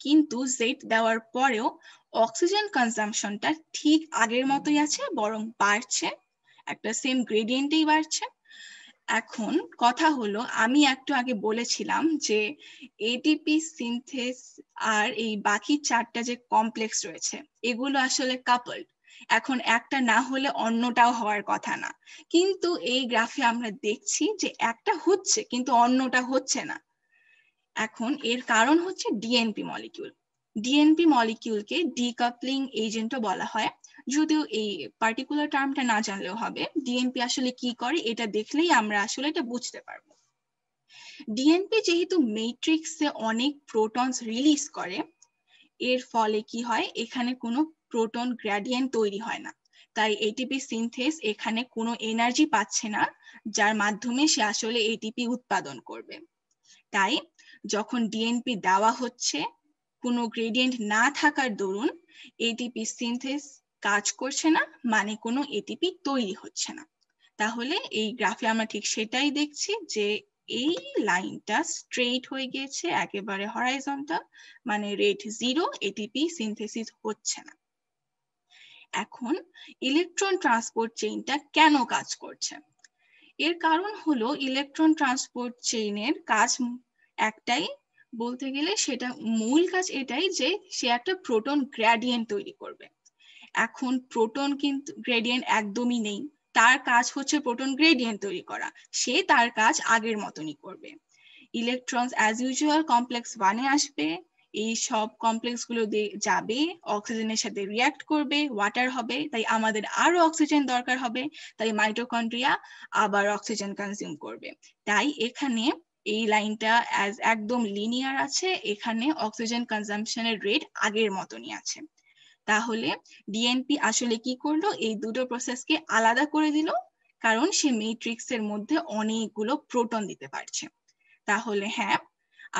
কিন্তু জেড দেওয়ার পরেও অক্সিজেন কনজাম্পশনটা ঠিক আগের মতোই আছে, বরং বাড়ছে, একটা সেম গ্রেডিয়েন্টেই বাড়ছে। এখন কথা হলো, আমি একটু আগে বলেছিলাম যে এটিপি সিনথেস আর এই বাকি 4টা যে কমপ্লেক্স রয়েছে এগুলো আসলে কাপলড। এখন একটা না হলে অন্যটাও হওয়ার কথা না, কিন্তু এই গ্রাফে আমরা দেখছি যে একটা হচ্ছে কিন্তু অন্যটা হচ্ছে না। এখন এর কারণ হচ্ছে ডিএনপি মলিকিউল। ডিএনপি মলিকিউলকে ডিকাপলিং এজেন্টও বলা হয়। যদিও এই পার্টিকুলার টার্মটা না জানলেও হবে, ডিএনপি আসলে কি করে এটা দেখলেই আমরা আসলে এটা বুঝতে পারবো। ডিএনপি যেহেতু ম্যাট্রিক্সে অনেক প্রোটনস রিলিজ করে, এর ফলে কি হয়, এখানে কোনো প্রোটন গ্রেডিয়েন্ট তৈরি হয় না, তাই এটিপি সিনথেস এখানে কোনো এনার্জি পাচ্ছে না যার মাধ্যমে সে আসলে এটিপি উৎপাদন করবে। তাই যখন ডিএনপি দেওয়া হচ্ছে, কোনো গ্রেডিয়েন্ট না থাকার দরুন এটিপি সিনথেস কাজ করছে না, মানে কোনো এটিপি তৈরি হচ্ছে না। তাহলে এই গ্রাফে আমরা ঠিক সেটাই দেখছি যে এই লাইনটা স্ট্রেইট হয়ে গিয়েছে, একেবারে হরাইজন্টাল, মানে রেট 0, এটিপি সিনথেসিস হচ্ছে না। এখন ইলেকট্রন ট্রান্সপোর্ট চেইনটা কেন কাজ করছে? এর কারণ হলো ইলেকট্রন ট্রান্সপোর্ট চেইনের কাজ একটাই, বলতে গেলে সেটা মূল কাজ এটাই যে সে একটা প্রোটন গ্রেডিয়েন্ট তৈরি করবে। এখন প্রোটন কিন্তু গ্রেডিয়েন্ট একদমই নেই, তার কাজ হচ্ছে প্রোটন গ্রেডিয়েন্ট তৈরি করা, সে তার কাজ আগের মতনই করবে। ইলেকট্রনস অ্যাজ ইউজুয়াল কমপ্লেক্স 1-এ আসবে, এই সব কমপ্লেক্স গুলো যাবে, অক্সিজেনের সাথে রিঅ্যাক্ট করবে, ওয়াটার হবে, তাই আমাদের আরো অক্সিজেন দরকার হবে, তাই মাইটোকন্ড্রিয়া আবার অক্সিজেন কনজিউম করবে। তাই এখানে এই লাইনটা অ্যাজ একদম লিনিয়ার আছে, এখানে অক্সিজেন কনজাম্পশনের রেট আগের মতনই আছে। তাহলে ডিএনপি আসলে কি করলো, এই দুটো প্রসেসকে আলাদা করে দিল, কারণ সে ম্যাট্রিক্সের মধ্যে অনেকগুলো প্রোটন দিতে পারছে। তাহলে হ্যাঁ,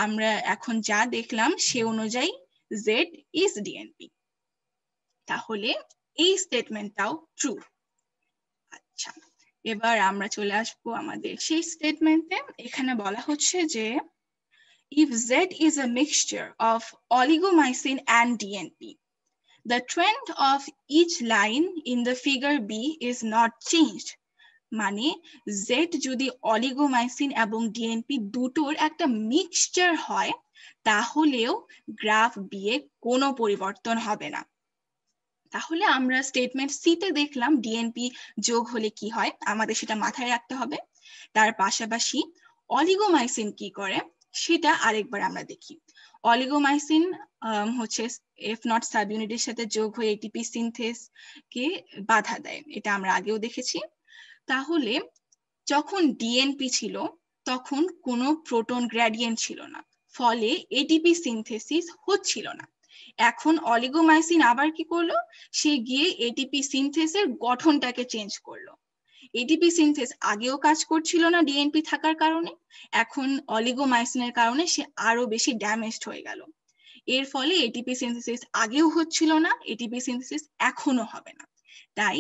আমরা এখন যা দেখলাম সে অনুযায়ী Z is DNP। তাহলে এই স্টেটমেন্টটাও ট্রু। আচ্ছা, এবার আমরা চলে আসবো আমাদের সেই স্টেটমেন্টে। এখানে বলা হচ্ছে যে if Z is a mixture of oligomycin and DNP, the trend of each line in the figure B is not changed। মানে জেড যদি অলিগোমাইসিন এবং ডিএনপি দুটোর একটা মিক্সচার হয়, তাহলেও গ্রাফ বি এ কোনো পরিবর্তন হবে না। তাহলে আমরা স্টেটমেন্ট সি তে দেখলাম ডিএনপি যোগ হলে কি হয়, আমাদের সেটা মাথায় রাখতে হবে। তার পাশাপাশি অলিগোমাইসিন কি করে সেটা আরেকবার আমরা দেখি। অলিগোমাইসিন হচ্ছে এফ নট সাব ইউনিটের সাথে যোগ হয়ে এটিপি সিনথেস কে বাধা দেয়, এটা আমরা আগেও দেখেছি। তাহলে যখন ডিএনপি ছিল তখন কোনো প্রোটন গ্রেডিয়েন্ট ছিল না, ফলে এটিপি সিনথেসিস হচ্ছিল না। এখন অলিগোমাইসিন আবার কি করলো, সে গিয়ে এটিপি সিনথেসের গঠনটাকে চেঞ্জ করলো। এটিপি সিনথেস আগেও কাজ করছিল না ডিএনপি থাকার কারণে, এখন অলিগোমাইসিনের কারণে সে আরো বেশি ড্যামেজড হয়ে গেল। এর ফলে এটিপি সিনথেসিস আগেও হচ্ছিল না, এটিপি সিনথেসিস এখনো হবে না। তাই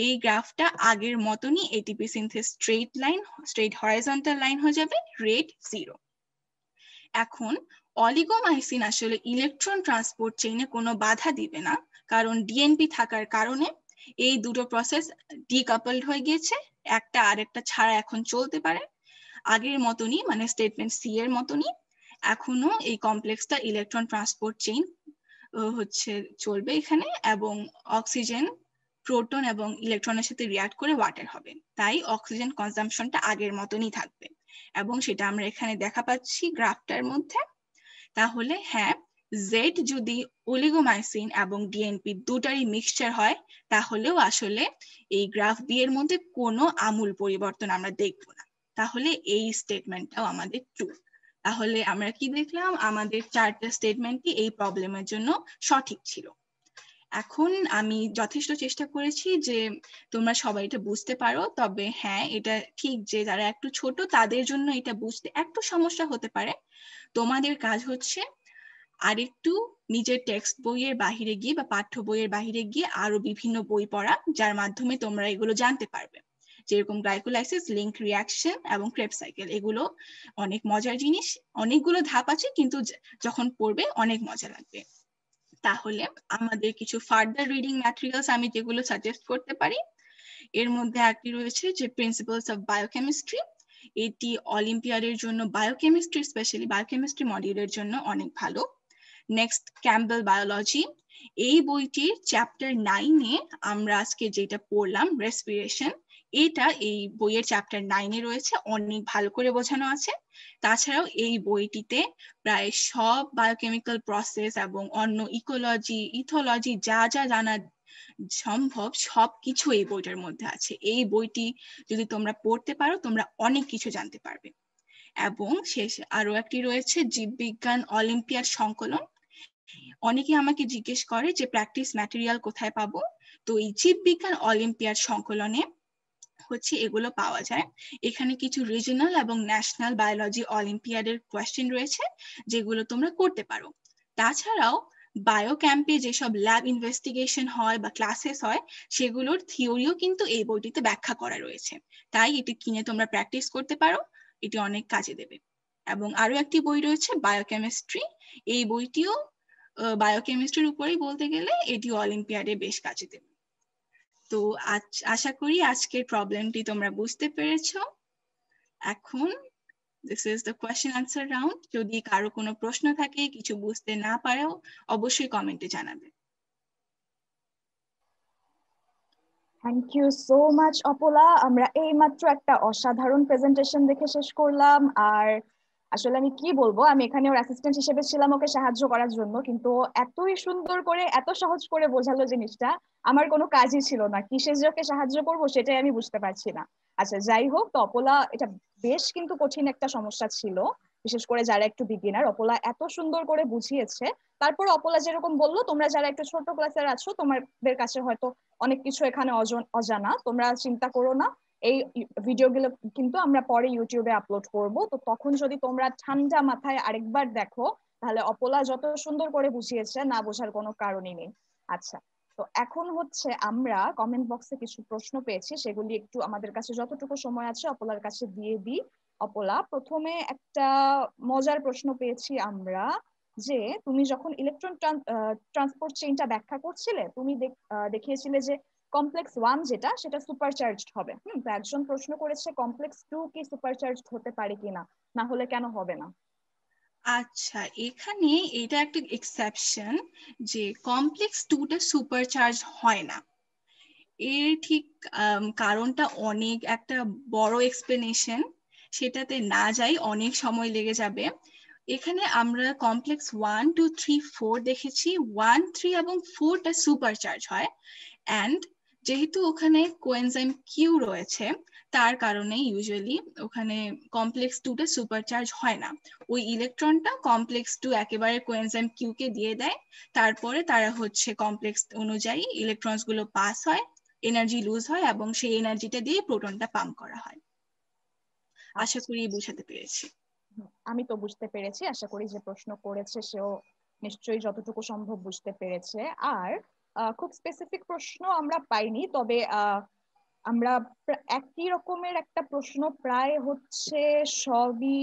এই গ্রাফটা আগের মতনই ATP synthase straight horizontal line হয়ে যাবে, রেট 0। এখন অলিগোমাইসিন আসলে ইলেকট্রন ট্রান্সপোর্ট চেইনে কোনো বাধা দিবে না, কারণ ডিএনপি থাকার কারণে এই দুটো প্রসেস ডিকাপলড হয়ে গিয়েছে, একটা আরেকটা ছাড়া এখন চলতে পারে। আগের মতনই মানে স্টেটমেন্ট সি এর মতনই এখনো এই কমপ্লেক্সটা ইলেকট্রন ট্রান্সপোর্ট চেইন হচ্ছে চলবে এখানে, এবং অক্সিজেন প্রোটন এবং ইলেকট্রনের সাথে রিঅ্যাক্ট করে ওয়াটার হবে। তাই অক্সিজেন কনজাম্পশনটা আগের মতনই থাকবে, এবং সেটা আমরা এখানে দেখা পাচ্ছি গ্রাফটার মধ্যে। তাহলে হ্যাঁ, জেড যদি অলিগোমাইসিন এবং ডিএনপি দুটারই মিক্সচার হয়, তাহলেও আসলে এই গ্রাফ বি এর মধ্যে কোনো আমূল পরিবর্তন আমরা দেখব না। তাহলে এই স্টেটমেন্টটাও আমাদের ট্রু। তাহলে আমরা কি দেখলাম, আমাদের 4টা স্টেটমেন্টই এই প্রবলেমের জন্য সঠিক ছিল। এখন আমি যথেষ্ট চেষ্টা করেছি যে তোমরা সবাই এটা বুঝতে পারো, তবে হ্যাঁ এটা ঠিক যে যারা একটু ছোট তাদের জন্য এটা বুঝতে একটু সমস্যা হতে পারে। তোমাদের কাজ হচ্ছে আরেকটু নিজের টেক্সট বইয়ের বাহিরে গিয়ে বা পাঠ্য বইয়ের বাহিরে গিয়ে আরো বিভিন্ন বই পড়া, যার মাধ্যমে তোমরা এগুলো জানতে পারবে। যেরকম গ্লাইকোলাইসিস, লিঙ্ক রিঅ্যাকশন এবং ক্রেবস সাইকেল, এগুলো অনেক মজার জিনিস, অনেকগুলো ধাপ আছে, কিন্তু যখন পড়বে অনেক মজা লাগবে। তাহলে আমাদের কিছু ফার্দার রিডিং ম্যাটেরিয়ালস আমি যেগুলো সাজেস্ট করতে পারি, এর মধ্যে একটি রয়েছে যে প্রিন্সিপালস অফ বায়োকেমিস্ট্রি। এটি অলিম্পিয়াডের জন্য বায়োকেমিস্ট্রি, স্পেশালি বায়োকেমিস্ট্রি মডিউলের জন্য অনেক ভালো। নেক্সট ক্যাম্পবেল বায়োলজি, এই বইটির চ্যাপ্টার 9-এ আমরা আজকে যেটা পড়লাম রেসপিরেশন, এটা এই বইয়ের চ্যাপ্টার 9-এ রয়েছে, অনেক ভালো করে বোঝানো আছে। তাছাড়াও এই বইটিতে প্রায় সব বায়োকেমিক্যাল প্রসেস এবং অন্য ইকোলজি, ইথোলজি যা যা জানা সম্ভব সবকিছু এই বইটার মধ্যে আছে। এই বইটি যদি তোমরা পড়তে পারো, তোমরা অনেক কিছু জানতে পারবে। এবং শেষে আরো একটি রয়েছে জীববিজ্ঞান অলিম্পিয়াড সংকলন। অনেকে আমাকে জিজ্ঞেস করে যে প্র্যাকটিস ম্যাটেরিয়াল কোথায় পাবো, তো এই জীববিজ্ঞান অলিম্পিয়াড সংকলনে হচ্ছে এগুলো পাওয়া যায়। এখানে কিছু রিজিওনাল এবং ন্যাশনাল বায়োলজি অলিম্পিয়াডের কোয়েশ্চেন রয়েছে, যেগুলো তোমরা করতে পারো। তাছাড়াও বায়ো ক্যাম্পে যেসব ল্যাব ইনভেস্টিগেশন হয় বা ক্লাসেস হয়, সেগুলোর থিওরিও কিন্তু এই বইটিতে ব্যাখ্যা করা রয়েছে। তাই এটি কিনে তোমরা প্র্যাকটিস করতে পারো, এটি অনেক কাজে দেবে। এবং আরো একটি বই রয়েছে বায়োকেমিস্ট্রি, এই বইটিও বায়োকেমিস্ট্রির উপরেই বলতে গেলে, এটিও অলিম্পিয়াডে বেশ কাজে দেবে। তো আশা করি আজকের প্রবলেমটি তোমরা বুঝতে পেরেছো। এখন this is the question answer round. যদি কারো কোনো প্রশ্ন থাকে, কিছু বুঝতে না পারেও, অবশ্যই কমেন্টে জানাবে।
Thank you so much Apala. আমরা এইমাত্র একটা অসাধারণ প্রেজেন্টেশন দেখে শেষ করলাম। আর আসলে আমি কি বলবো, আমি এখানে ওর অ্যাসিস্ট্যান্ট হিসেবে ছিলাম ওকে সাহায্য করার জন্য, কিন্তু এতই সুন্দর করে এত সহজ করে বোঝালো জিনিসটা, আমার কোনো কাজই ছিল না, কিসে যে ওকে সাহায্য করবো সেটাই আমি বুঝতে পারছি না। আচ্ছা যাই হোক, তো অপলা এটা বেশ কিন্তু কঠিন একটা সমস্যা ছিল, বিশেষ করে যারা একটু বিগিনার। অপলা এত সুন্দর করে বুঝিয়েছে। তারপর অপলা যেরকম বললো, তোমরা যারা একটু ছোট ক্লাসের আছো, তোমাদের কাছে হয়তো অনেক কিছু এখানে অজানা, তোমরা চিন্তা করো না। এই ভিডিওগুলো কিন্তু আমরা পরে ইউটিউবে আপলোড করব, তো তখন যদি তোমরা ঠান্ডা মাথায় আরেকবার দেখো, তাহলে অপলা যত সুন্দর করে বুঝিয়েছে, না বোঝার কোনো কারণই নেই। আচ্ছা, তো এখন হচ্ছে আমরা কমেন্ট বক্সে কিছু প্রশ্ন পেয়েছি, সেগুলি একটু আমাদের কাছে যতটুকু সময় আছে অপলার কাছে দিয়ে দিই। অপলা, প্রথমে একটা মজার প্রশ্ন পেয়েছি আমরা, যে তুমি যখন ইলেকট্রন ট্রান্সপোর্ট চেইনটা ব্যাখ্যা করছিলে, তুমি দেখিয়েছিলে যে কমপ্লেক্স 1 যেটা, সেটা সুপারচার্জড হবে। তো একজন প্রশ্ন করেছে কমপ্লেক্স 2 কি সুপারচার্জড হতে পারে কিনা, না হলে কেন হবে না?
আচ্ছা, এখানে এটা একটা এক্সেপশন যে কমপ্লেক্স 2টা সুপারচার্জ হয় না। এর ঠিক কারণটা অনেক একটা বড় এক্সপ্লেনেশন, সেটাতে না যাই, অনেক সময় লেগে যাবে। এখানে আমরা কমপ্লেক্স 1, 2, 3, 4 দেখেছি, 1, 3 এবং 4টা সুপারচার্জ হয়। অ্যান্ড যেহেতু ওখানে কোএনজাইম কিউ রয়েছে, তার কারণে ইউজুয়ালি ওখানে কমপ্লেক্স 2টা সুপারচার্জ হয় না, ওই ইলেকট্রনটা কমপ্লেক্স 2 একেবারে কোএনজাইম কিউ কে দিয়ে দেয়, তারপরে তারা হচ্ছে কমপ্লেক্স অনুযায়ী ইলেকট্রনস গুলো পাস হয়, এনার্জি লুজ হয় এবং সেই এনার্জিটা দিয়ে প্রোটনটা পাম্প করা হয়। আশা করি বুঝাতে পেরেছি।
আমি তো বুঝতে পেরেছি, আশা করি যে প্রশ্ন করেছে সেও নিশ্চয়ই যতটুকু সম্ভব বুঝতে পেরেছে। আর খুব স্পেসিফিক প্রশ্ন আমরা পাইনি, তবে আমরা একই রকমের একটা প্রশ্ন প্রায় হচ্ছে সবই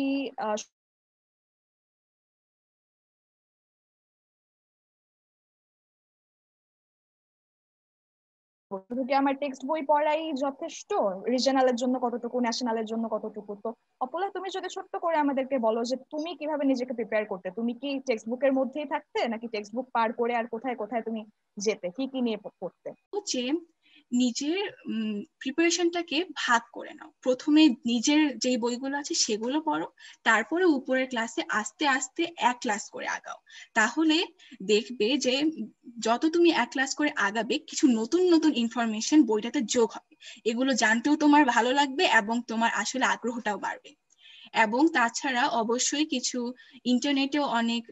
কি আমার টেক্সট বই পড়াই যথেষ্ট, রিজনালের জন্য কতটুকু, ন্যাশনালের জন্য কতটুকু? তো অপলা, তুমি যদি ছোট্ট করে আমাদেরকে বলো যে তুমি কিভাবে নিজেকে প্রিপেয়ার করতে, তুমি কি টেক্সট বুকের মধ্যেই থাকতে নাকি টেক্সট বুক পার করে আর কোথায় কোথায় তুমি যেতে, কি কি নিয়ে পড়তে?
হচ্ছে নিজের প্রিপারেশনটাকে ভাগ করে নাও, প্রথমে নিজের যে বইগুলো আছে সেগুলো পড়ো, তারপরে উপরের ক্লাসে আস্তে আস্তে এক ক্লাস করে আগাও। তাহলে দেখবে যে যত তুমি এক ক্লাস করে আগাবে কিছু নতুন নতুন ইনফরমেশন বইটাতে যোগ হবে, এগুলো জানতেও তোমার ভালো লাগবে এবং তোমার আসলে আগ্রহটাও বাড়বে। এবং তাছাড়া অবশ্যই কিছু ইন্টারনেটেও অনেক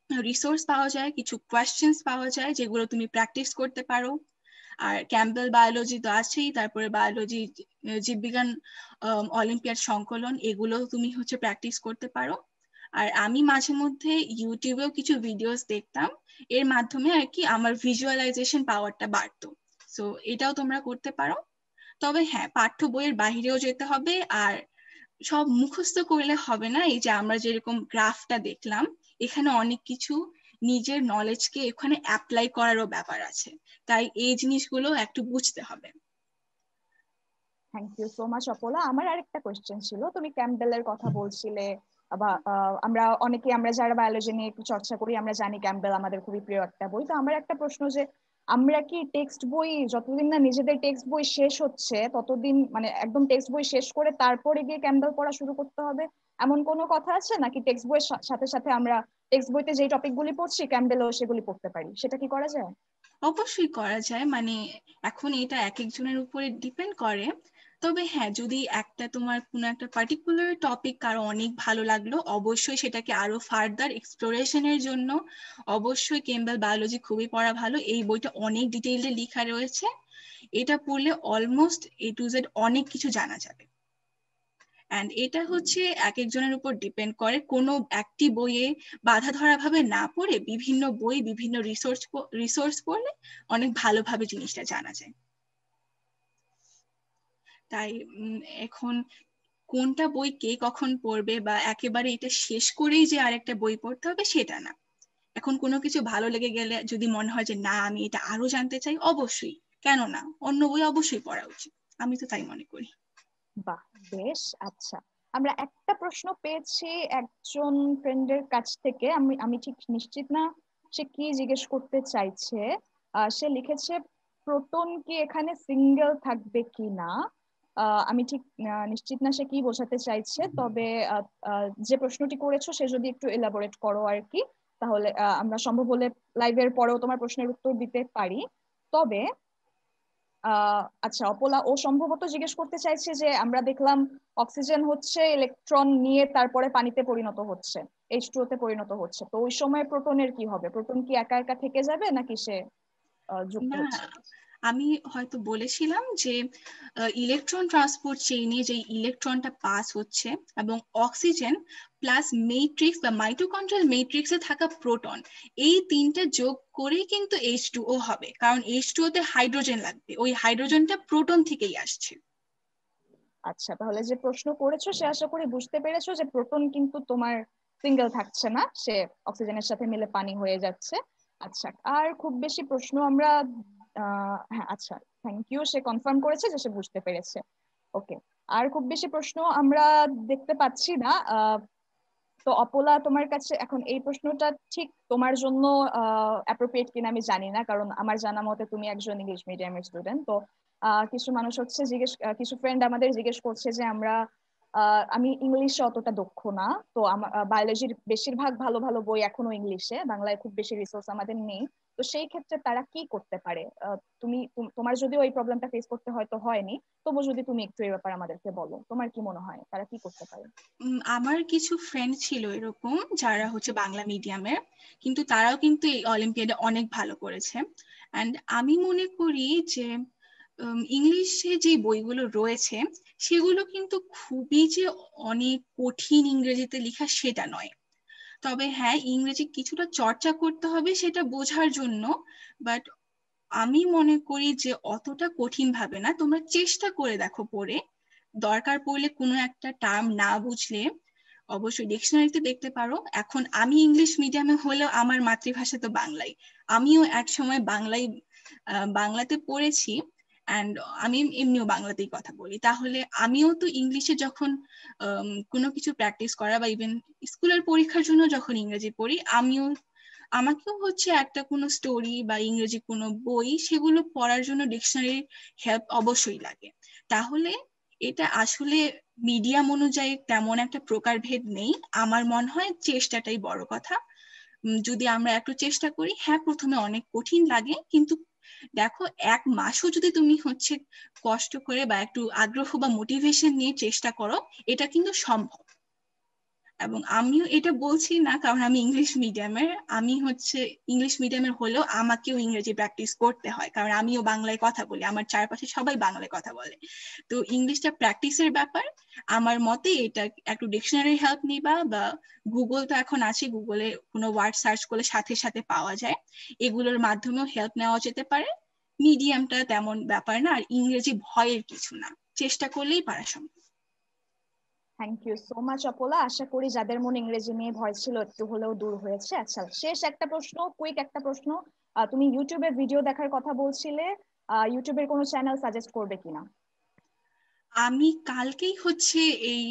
রিসোর্স পাওয়া যায়, কিছু কোয়েশ্চেন্স পাওয়া যায় যেগুলো তুমি প্র্যাকটিস করতে পারো। আর ক্যাম্পবেল বায়োলজি তো আছেই, তারপরে বায়োলজি জীববিজ্ঞান অলিম্পিয়াড সংকলন, এগুলো তুমি হচ্ছে প্র্যাকটিস করতে পারো। আর আমি মাঝে মধ্যে ইউটিউবেও কিছু ভিডিওস দেখতাম, এর মাধ্যমে আর কি আমার ভিজুয়ালাইজেশন পাওয়ারটা বাড়তো। সো এটাও তোমরা করতে পারো। তবে হ্যাঁ, পাঠ্য বইয়ের বাহিরেও যেতে হবে, আর সব মুখস্থ করলে হবে না। এই যে আমরা যেরকম গ্রাফটা দেখলাম, এখানে অনেক কিছু নিজের নলেজকে এখানে অ্যাপ্লাই করারও ব্যাপার আছে, তাই এই জিনিসগুলো একটু বুঝতে হবে।
Thank you so much Apala. আমার আরেকটা কোয়েশ্চেন ছিল, তুমি ক্যাম্পবেলের কথা বলছিলে, বা আমরা অনেকে, আমরা যারা বায়োলজি নিয়ে একটু চর্চা করি, আমরা জানি ক্যাম্পবেল আমাদের খুবই প্রিয় একটা বই। তো আমার একটা প্রশ্ন যে আমরা কি টেক্সট বই, যতদিন না নিজেদের টেক্সট বই শেষ হচ্ছে ততদিন, মানে একদম টেক্সট বই শেষ করে তারপরে গিয়ে ক্যাম্পবেল পড়া শুরু করতে হবে, এমন কোনো কথা আছে নাকি টেক্সট বইয়ের সাথে সাথে আমরা টেক্সট বইতে যে টপিকগুলি পড়ছি ক্যাম্পবেলও সেগুলি পড়তে পারি? সেটা কি করা যায়?
অবশ্যই করা যায়, মানে এখন এটা এক একজনের উপরে ডিপেন্ড করে। তবে হ্যাঁ, যদি একটা তোমার কোনো একটা পার্টিকুলার টপিক কারো অনেক ভালো লাগলো, অবশ্যই সেটাকে আরো ফার্দার এক্সপ্লোরেশনের জন্য অবশ্যই ক্যাম্পবেল বায়োলজি খুবই পড়া ভালো। এই বইটা অনেক ডিটেইলডে লেখা রয়েছে, এটা পড়লে অলমোস্ট এ টু জেড অনেক কিছু জানা যাবে। অ্যান্ড এটা হচ্ছে এক একজনের উপর ডিপেন্ড করে, কোনো একটি বইয়ে বাধা ধরা ভাবে না পড়ে বিভিন্ন বই, বিভিন্ন রিসোর্স পড়লে অনেক ভালোভাবে জিনিসটা জানা যায়। তাই এখন কোনটা বই কে কখন পড়বে বা একেবারে এটা শেষ করেই যে আরেকটা বই পড়তে হবে সেটা না। এখন কোনো কিছু ভালো লেগে গেলে যদি মনে হয় যে না আমি এটা আরো জানতে চাই, অবশ্যই, কেন না, অন্য বই অবশ্যই পড়া উচিত, আমি তো তাই মনে করি।
বাহ, বেশ। আচ্ছা, আমরা একটা প্রশ্ন পেয়েছি একজন ফ্রেন্ডের কাছ থেকে, আমি আমি ঠিক নিশ্চিত না সে কি জিজ্ঞেস করতে চাইছে। সে লিখেছে প্রোটন কি এখানে সিঙ্গেল থাকবে কি না। আমি ঠিক নিশ্চিত না সে কি বোঝাতে চাইছে, তবে যে প্রশ্নটি করেছো সে যদি একটু এলাবোরেট করো আর কি, তাহলে আমরা সম্ভব হলে লাইভের পরেও তোমার প্রশ্নের উত্তর দিতে পারি। তবে আচ্ছা অপলা, ও সম্ভবত জিজ্ঞেস করতে চাইছে যে আমরা দেখলাম অক্সিজেন হচ্ছে ইলেকট্রন নিয়ে তারপরে পানিতে পরিণত হচ্ছে, H2O তে পরিণত হচ্ছে, তো ওই সময় প্রোটনের কি হবে? প্রোটন কি একা একা থেকে যাবে নাকি সে যুক্ত
না,
হচ্ছে?
আমি হয়তো বলেছিলাম যে ইলেকট্রন ট্রান্সপোর্ট চেইনে যে ইলেকট্রনটা পাস হচ্ছে এবং অক্সিজেন প্লাস মেট্রিক্স বা মাইটোকন্ড্রিয়াল মেট্রিক্সে থাকা প্রোটন, এই তিনটা যোগ করেই কিন্তু H2O হবে, কারণ H2O তে হাইড্রোজেন লাগবে, ওই হাইড্রোজেনটা প্রোটন থেকেই আসছে।
আচ্ছা, তাহলে যে প্রশ্ন করেছো সে আশা করি বুঝতে পেরেছো যে প্রোটন কিন্তু তোমার সিঙ্গেল থাকছে না, সে অক্সিজেনের সাথে মিলে পানি হয়ে যাচ্ছে। আচ্ছা, আর খুব বেশি প্রশ্ন আমরা হ্যাঁ, আচ্ছা, থ্যাংক ইউ, সে কনফার্ম করেছে যে সে বুঝতে পেরেছে। ওকে, আর খুব বেশি প্রশ্ন আমরা দেখতে পাচ্ছি না। তো অপলা, তোমার কাছে এখন এই প্রশ্নটা ঠিক তোমার জন্য অ্যাপ্রোপ্রিয়েট কিনা আমি জানি না, কারণ আমার জানা মতে তুমি একজন ইংলিশ মিডিয়ামের স্টুডেন্ট। তো কিছু মানুষ হচ্ছে কিছু ফ্রেন্ড আমাদের জিজ্ঞেস করছে যে আমি ইংলিশে অতটা দক্ষ না, তো আমার বায়োলজির বেশিরভাগ ভালো ভালো বই এখনো ইংলিশে, বাংলায় খুব বেশি রিসোর্স আমাদের নেই। তো সেই ক্ষেত্রে তারা কি করতে পারে? তোমার যদি ওই প্রবলেমটা ফেস করতে হয়তো হয়নি, তবু যদি তুমি একটু এই ব্যাপারে আমাদেরকে বলো, তোমার কি মনে হয় তারা কি করতে পারে?
আমার কিছু ফ্রেন্ড ছিল এরকম যারা হচ্ছে বাংলা মিডিয়ামের, কিন্তু তারাও কিন্তু এই অলিম্পিয়াডে অনেক ভালো করেছে। অ্যান্ড আমি মনে করি যে ইংলিশে যে বইগুলো রয়েছে সেগুলো কিন্তু খুবই যে অনেক কঠিন ইংরেজিতে লেখা সেটা নয়। তবে হ্যাঁ, ইংরেজি কিছুটা চর্চা করতে হবে সেটা বোঝার জন্য, বাট আমি মনে করি যে অতটা কঠিন ভাবে না। তোমরা চেষ্টা করে দেখো পড়ে, দরকার পড়লে কোনো একটা টার্ম না বুঝলে অবশ্যই ডিকশনারিতে দেখতে পারো। এখন আমি ইংলিশ মিডিয়ামে হলেও আমার মাতৃভাষা তো বাংলাই, আমিও এক সময় বাংলাতে পড়েছি, অ্যান্ড আমি এমনিও বাংলাতেই কথা বলি। তাহলে আমিও তো ইংলিশে যখন কোনো কিছু প্র্যাকটিস করা বা ইভেন স্কুলের পরীক্ষার জন্য যখন ইংরেজি পড়ি, আমাকেও হচ্ছে একটা কোনো স্টোরি বা ইংরেজি কোনো বই সেগুলো পড়ার জন্য ডিকশনারির হেল্প অবশ্যই লাগে। তাহলে এটা আসলে মিডিয়াম অনুযায়ী তেমন একটা প্রকারভেদ নেই। আমার মনে হয় চেষ্টাটাই বড় কথা। যদি আমরা একটু চেষ্টা করি, হ্যাঁ প্রথমে অনেক কঠিন লাগে, কিন্তু দেখো 1 মাসও যদি তুমি হচ্ছে কষ্ট করে বা একটু আগ্রহ বা মোটিভেশন নিয়ে চেষ্টা করো, এটা কিন্তু সম্ভব। এবং আমিও এটা বলছি না কারণ আমি ইংলিশ মিডিয়ামের, আমি হচ্ছে ইংলিশ মিডিয়ামের হলেও আমাকেও ইংরেজি প্র্যাকটিস করতে হয়, কারণ আমিও বাংলায় কথা বলি, আমার চারপাশে সবাই বাংলায় কথা বলে। তো ইংলিশটা প্র্যাকটিসের ব্যাপার। আমার মতে এটা একটু ডিকশনারি হেল্প নিবা, বা গুগল তো এখন আছে, গুগলে কোনো ওয়ার্ড সার্চ করলে সাথে সাথে পাওয়া যায়, এগুলোর মাধ্যমেও হেল্প নেওয়া যেতে পারে। মিডিয়ামটা তেমন ব্যাপার না, আর ইংরেজি ভয়ের কিছু না, চেষ্টা করলেই পারা সম্ভব।
Thank you so much Apala. আশা করি যাদের মনে ইংরেজি নিয়ে ভয় ছিল একটু হলেও দূর হয়েছে। আচ্ছা, শেষ একটা প্রশ্ন, কুইক একটা প্রশ্ন। তুমি ইউটিউবে ভিডিও দেখার কথা বলছিলে, ইউটিউবের কোনো চ্যানেল সাজেস্ট করবে কিনা?
আমি কালকেই হচ্ছে এই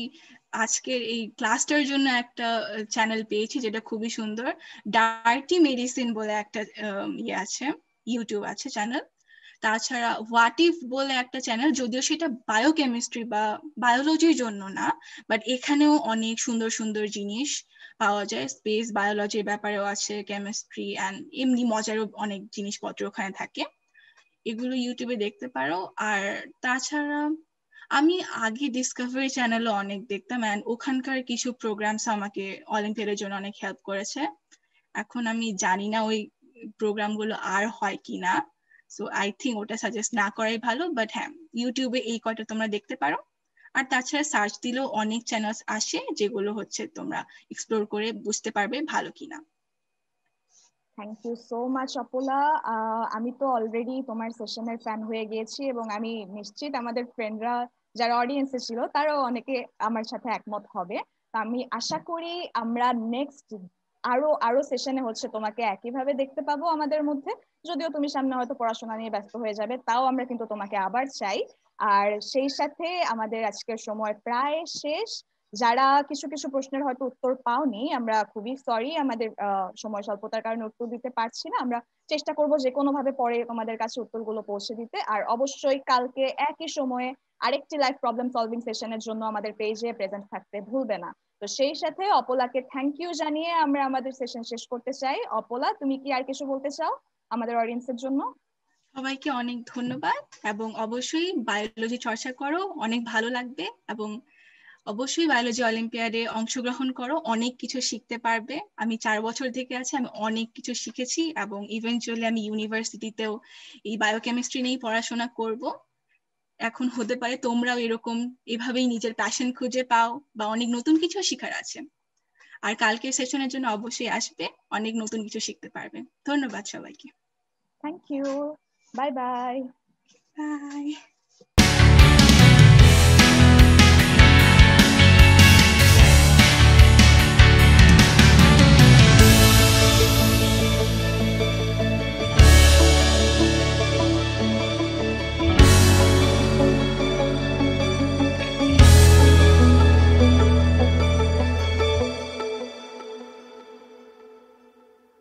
আজকের এই ক্লাসটার জন্য একটা চ্যানেল পেয়েছি যেটা খুবই সুন্দর। ডার্টি মেডিসিন বলে একটা ইয়ে আছে, ইউটিউব আছে চ্যানেল। তাছাড়া হোয়াট ইফ বলে একটা চ্যানেল, যদিও সেটা বায়োকেমিস্ট্রি বা বায়োলজির জন্য না, বাট এখানেও অনেক সুন্দর সুন্দর জিনিস পাওয়া যায়। স্পেস বায়োলজির ব্যাপারেও আছে, কেমিস্ট্রি অ্যান্ড এমনি মজারও অনেক জিনিসপত্র ওখানে থাকে, এগুলো ইউটিউবে দেখতে পারো। আর তাছাড়া আমি আগে ডিসকভারি চ্যানেলও অনেক দেখতাম, অ্যান্ড ওখানকার কিছু প্রোগ্রামস আমাকে অলিম্পিয়াডের জন্য অনেক হেল্প করেছে। এখন আমি জানি না ওই প্রোগ্রামগুলো আর হয় কিনা, সো আই থিঙ্ক ওটা সাজেস্ট না করাই ভালো। বাট হ্যাঁ, ইউটিউবে এই কয়টা তোমরা দেখতে পারো। আর তাছাড়া সার্চ দিলেও অনেক চ্যানেলস আসে যেগুলো হচ্ছে তোমরা এক্সপ্লোর করে বুঝতে পারবে ভালো কিনা।
Thank you so much Apala. আমি তো অলরেডি তোমার সেশনের ফ্যান হয়ে গিয়েছি, এবং আমি নিশ্চিত আমাদের ফ্রেন্ডরা যারা অডিয়েন্সে ছিল তারাও অনেকে আমার সাথে একমত হবে। তো আমি আশা করি আমরা নেক্সট আরো আরো সেশনে হচ্ছে তোমাকে একইভাবে দেখতে পাবো আমাদের মধ্যে। যদিও তুমি সামনে হয়তো পড়াশোনা নিয়ে ব্যস্ত হয়ে যাবে, তাও আমরা কিন্তু তোমাকে আবার চাই। আর সেই সাথে আমাদের আজকের সময় প্রায় শেষ। যারা কিছু কিছু প্রশ্নের হয়তো উত্তর পাওনি, আমরা খুবই সরি, আমাদের সময় স্বল্পতার কারণে উত্তর দিতে পারছি না। আমরা চেষ্টা করব যে কোনো ভাবে পরে তোমাদের কাছে উত্তরগুলো পৌঁছে দিতে। আর অবশ্যই কালকে একই সময়ে আরেকটি লাইভ প্রবলেম সলভিং সেশনের জন্য আমাদের পেজে প্রেজেন্ট থাকতে ভুলবে না। তো সেই সাথে অপলাকে থ্যাংক ইউ জানিয়ে আমরা আমাদের সেশন শেষ করতে চাই। অপলা, তুমি কি আর কিছু বলতে চাও আমাদের অডিয়েন্সের জন্য?
সবাইকে অনেক ধন্যবাদ, এবং অবশ্যই বায়োলজি চর্চা করো, অনেক ভালো লাগবে। এবং অবশ্যই বায়োলজি অলিম্পিয়াডে অংশগ্রহণ করো, অনেক কিছু শিখতে পারবে। আমি 4 বছর থেকে আছি, আমি অনেক কিছু শিখেছি, এবং ইভেন্চুয়ালি আমি ইউনিভার্সিটিতেও এই বায়োকেমিস্ট্রি নিয়েই পড়াশোনা করব। এখন হতে পারে তোমরাও এরকম এভাবেই নিজের প্যাশন খুঁজে পাও, বা অনেক নতুন কিছু শেখার আছে। আর কালকের সেশনের জন্য অবশ্যই আসবে, অনেক নতুন কিছু শিখতে পারবে। ধন্যবাদ সবাইকে।
Thank you, bye bye.
By.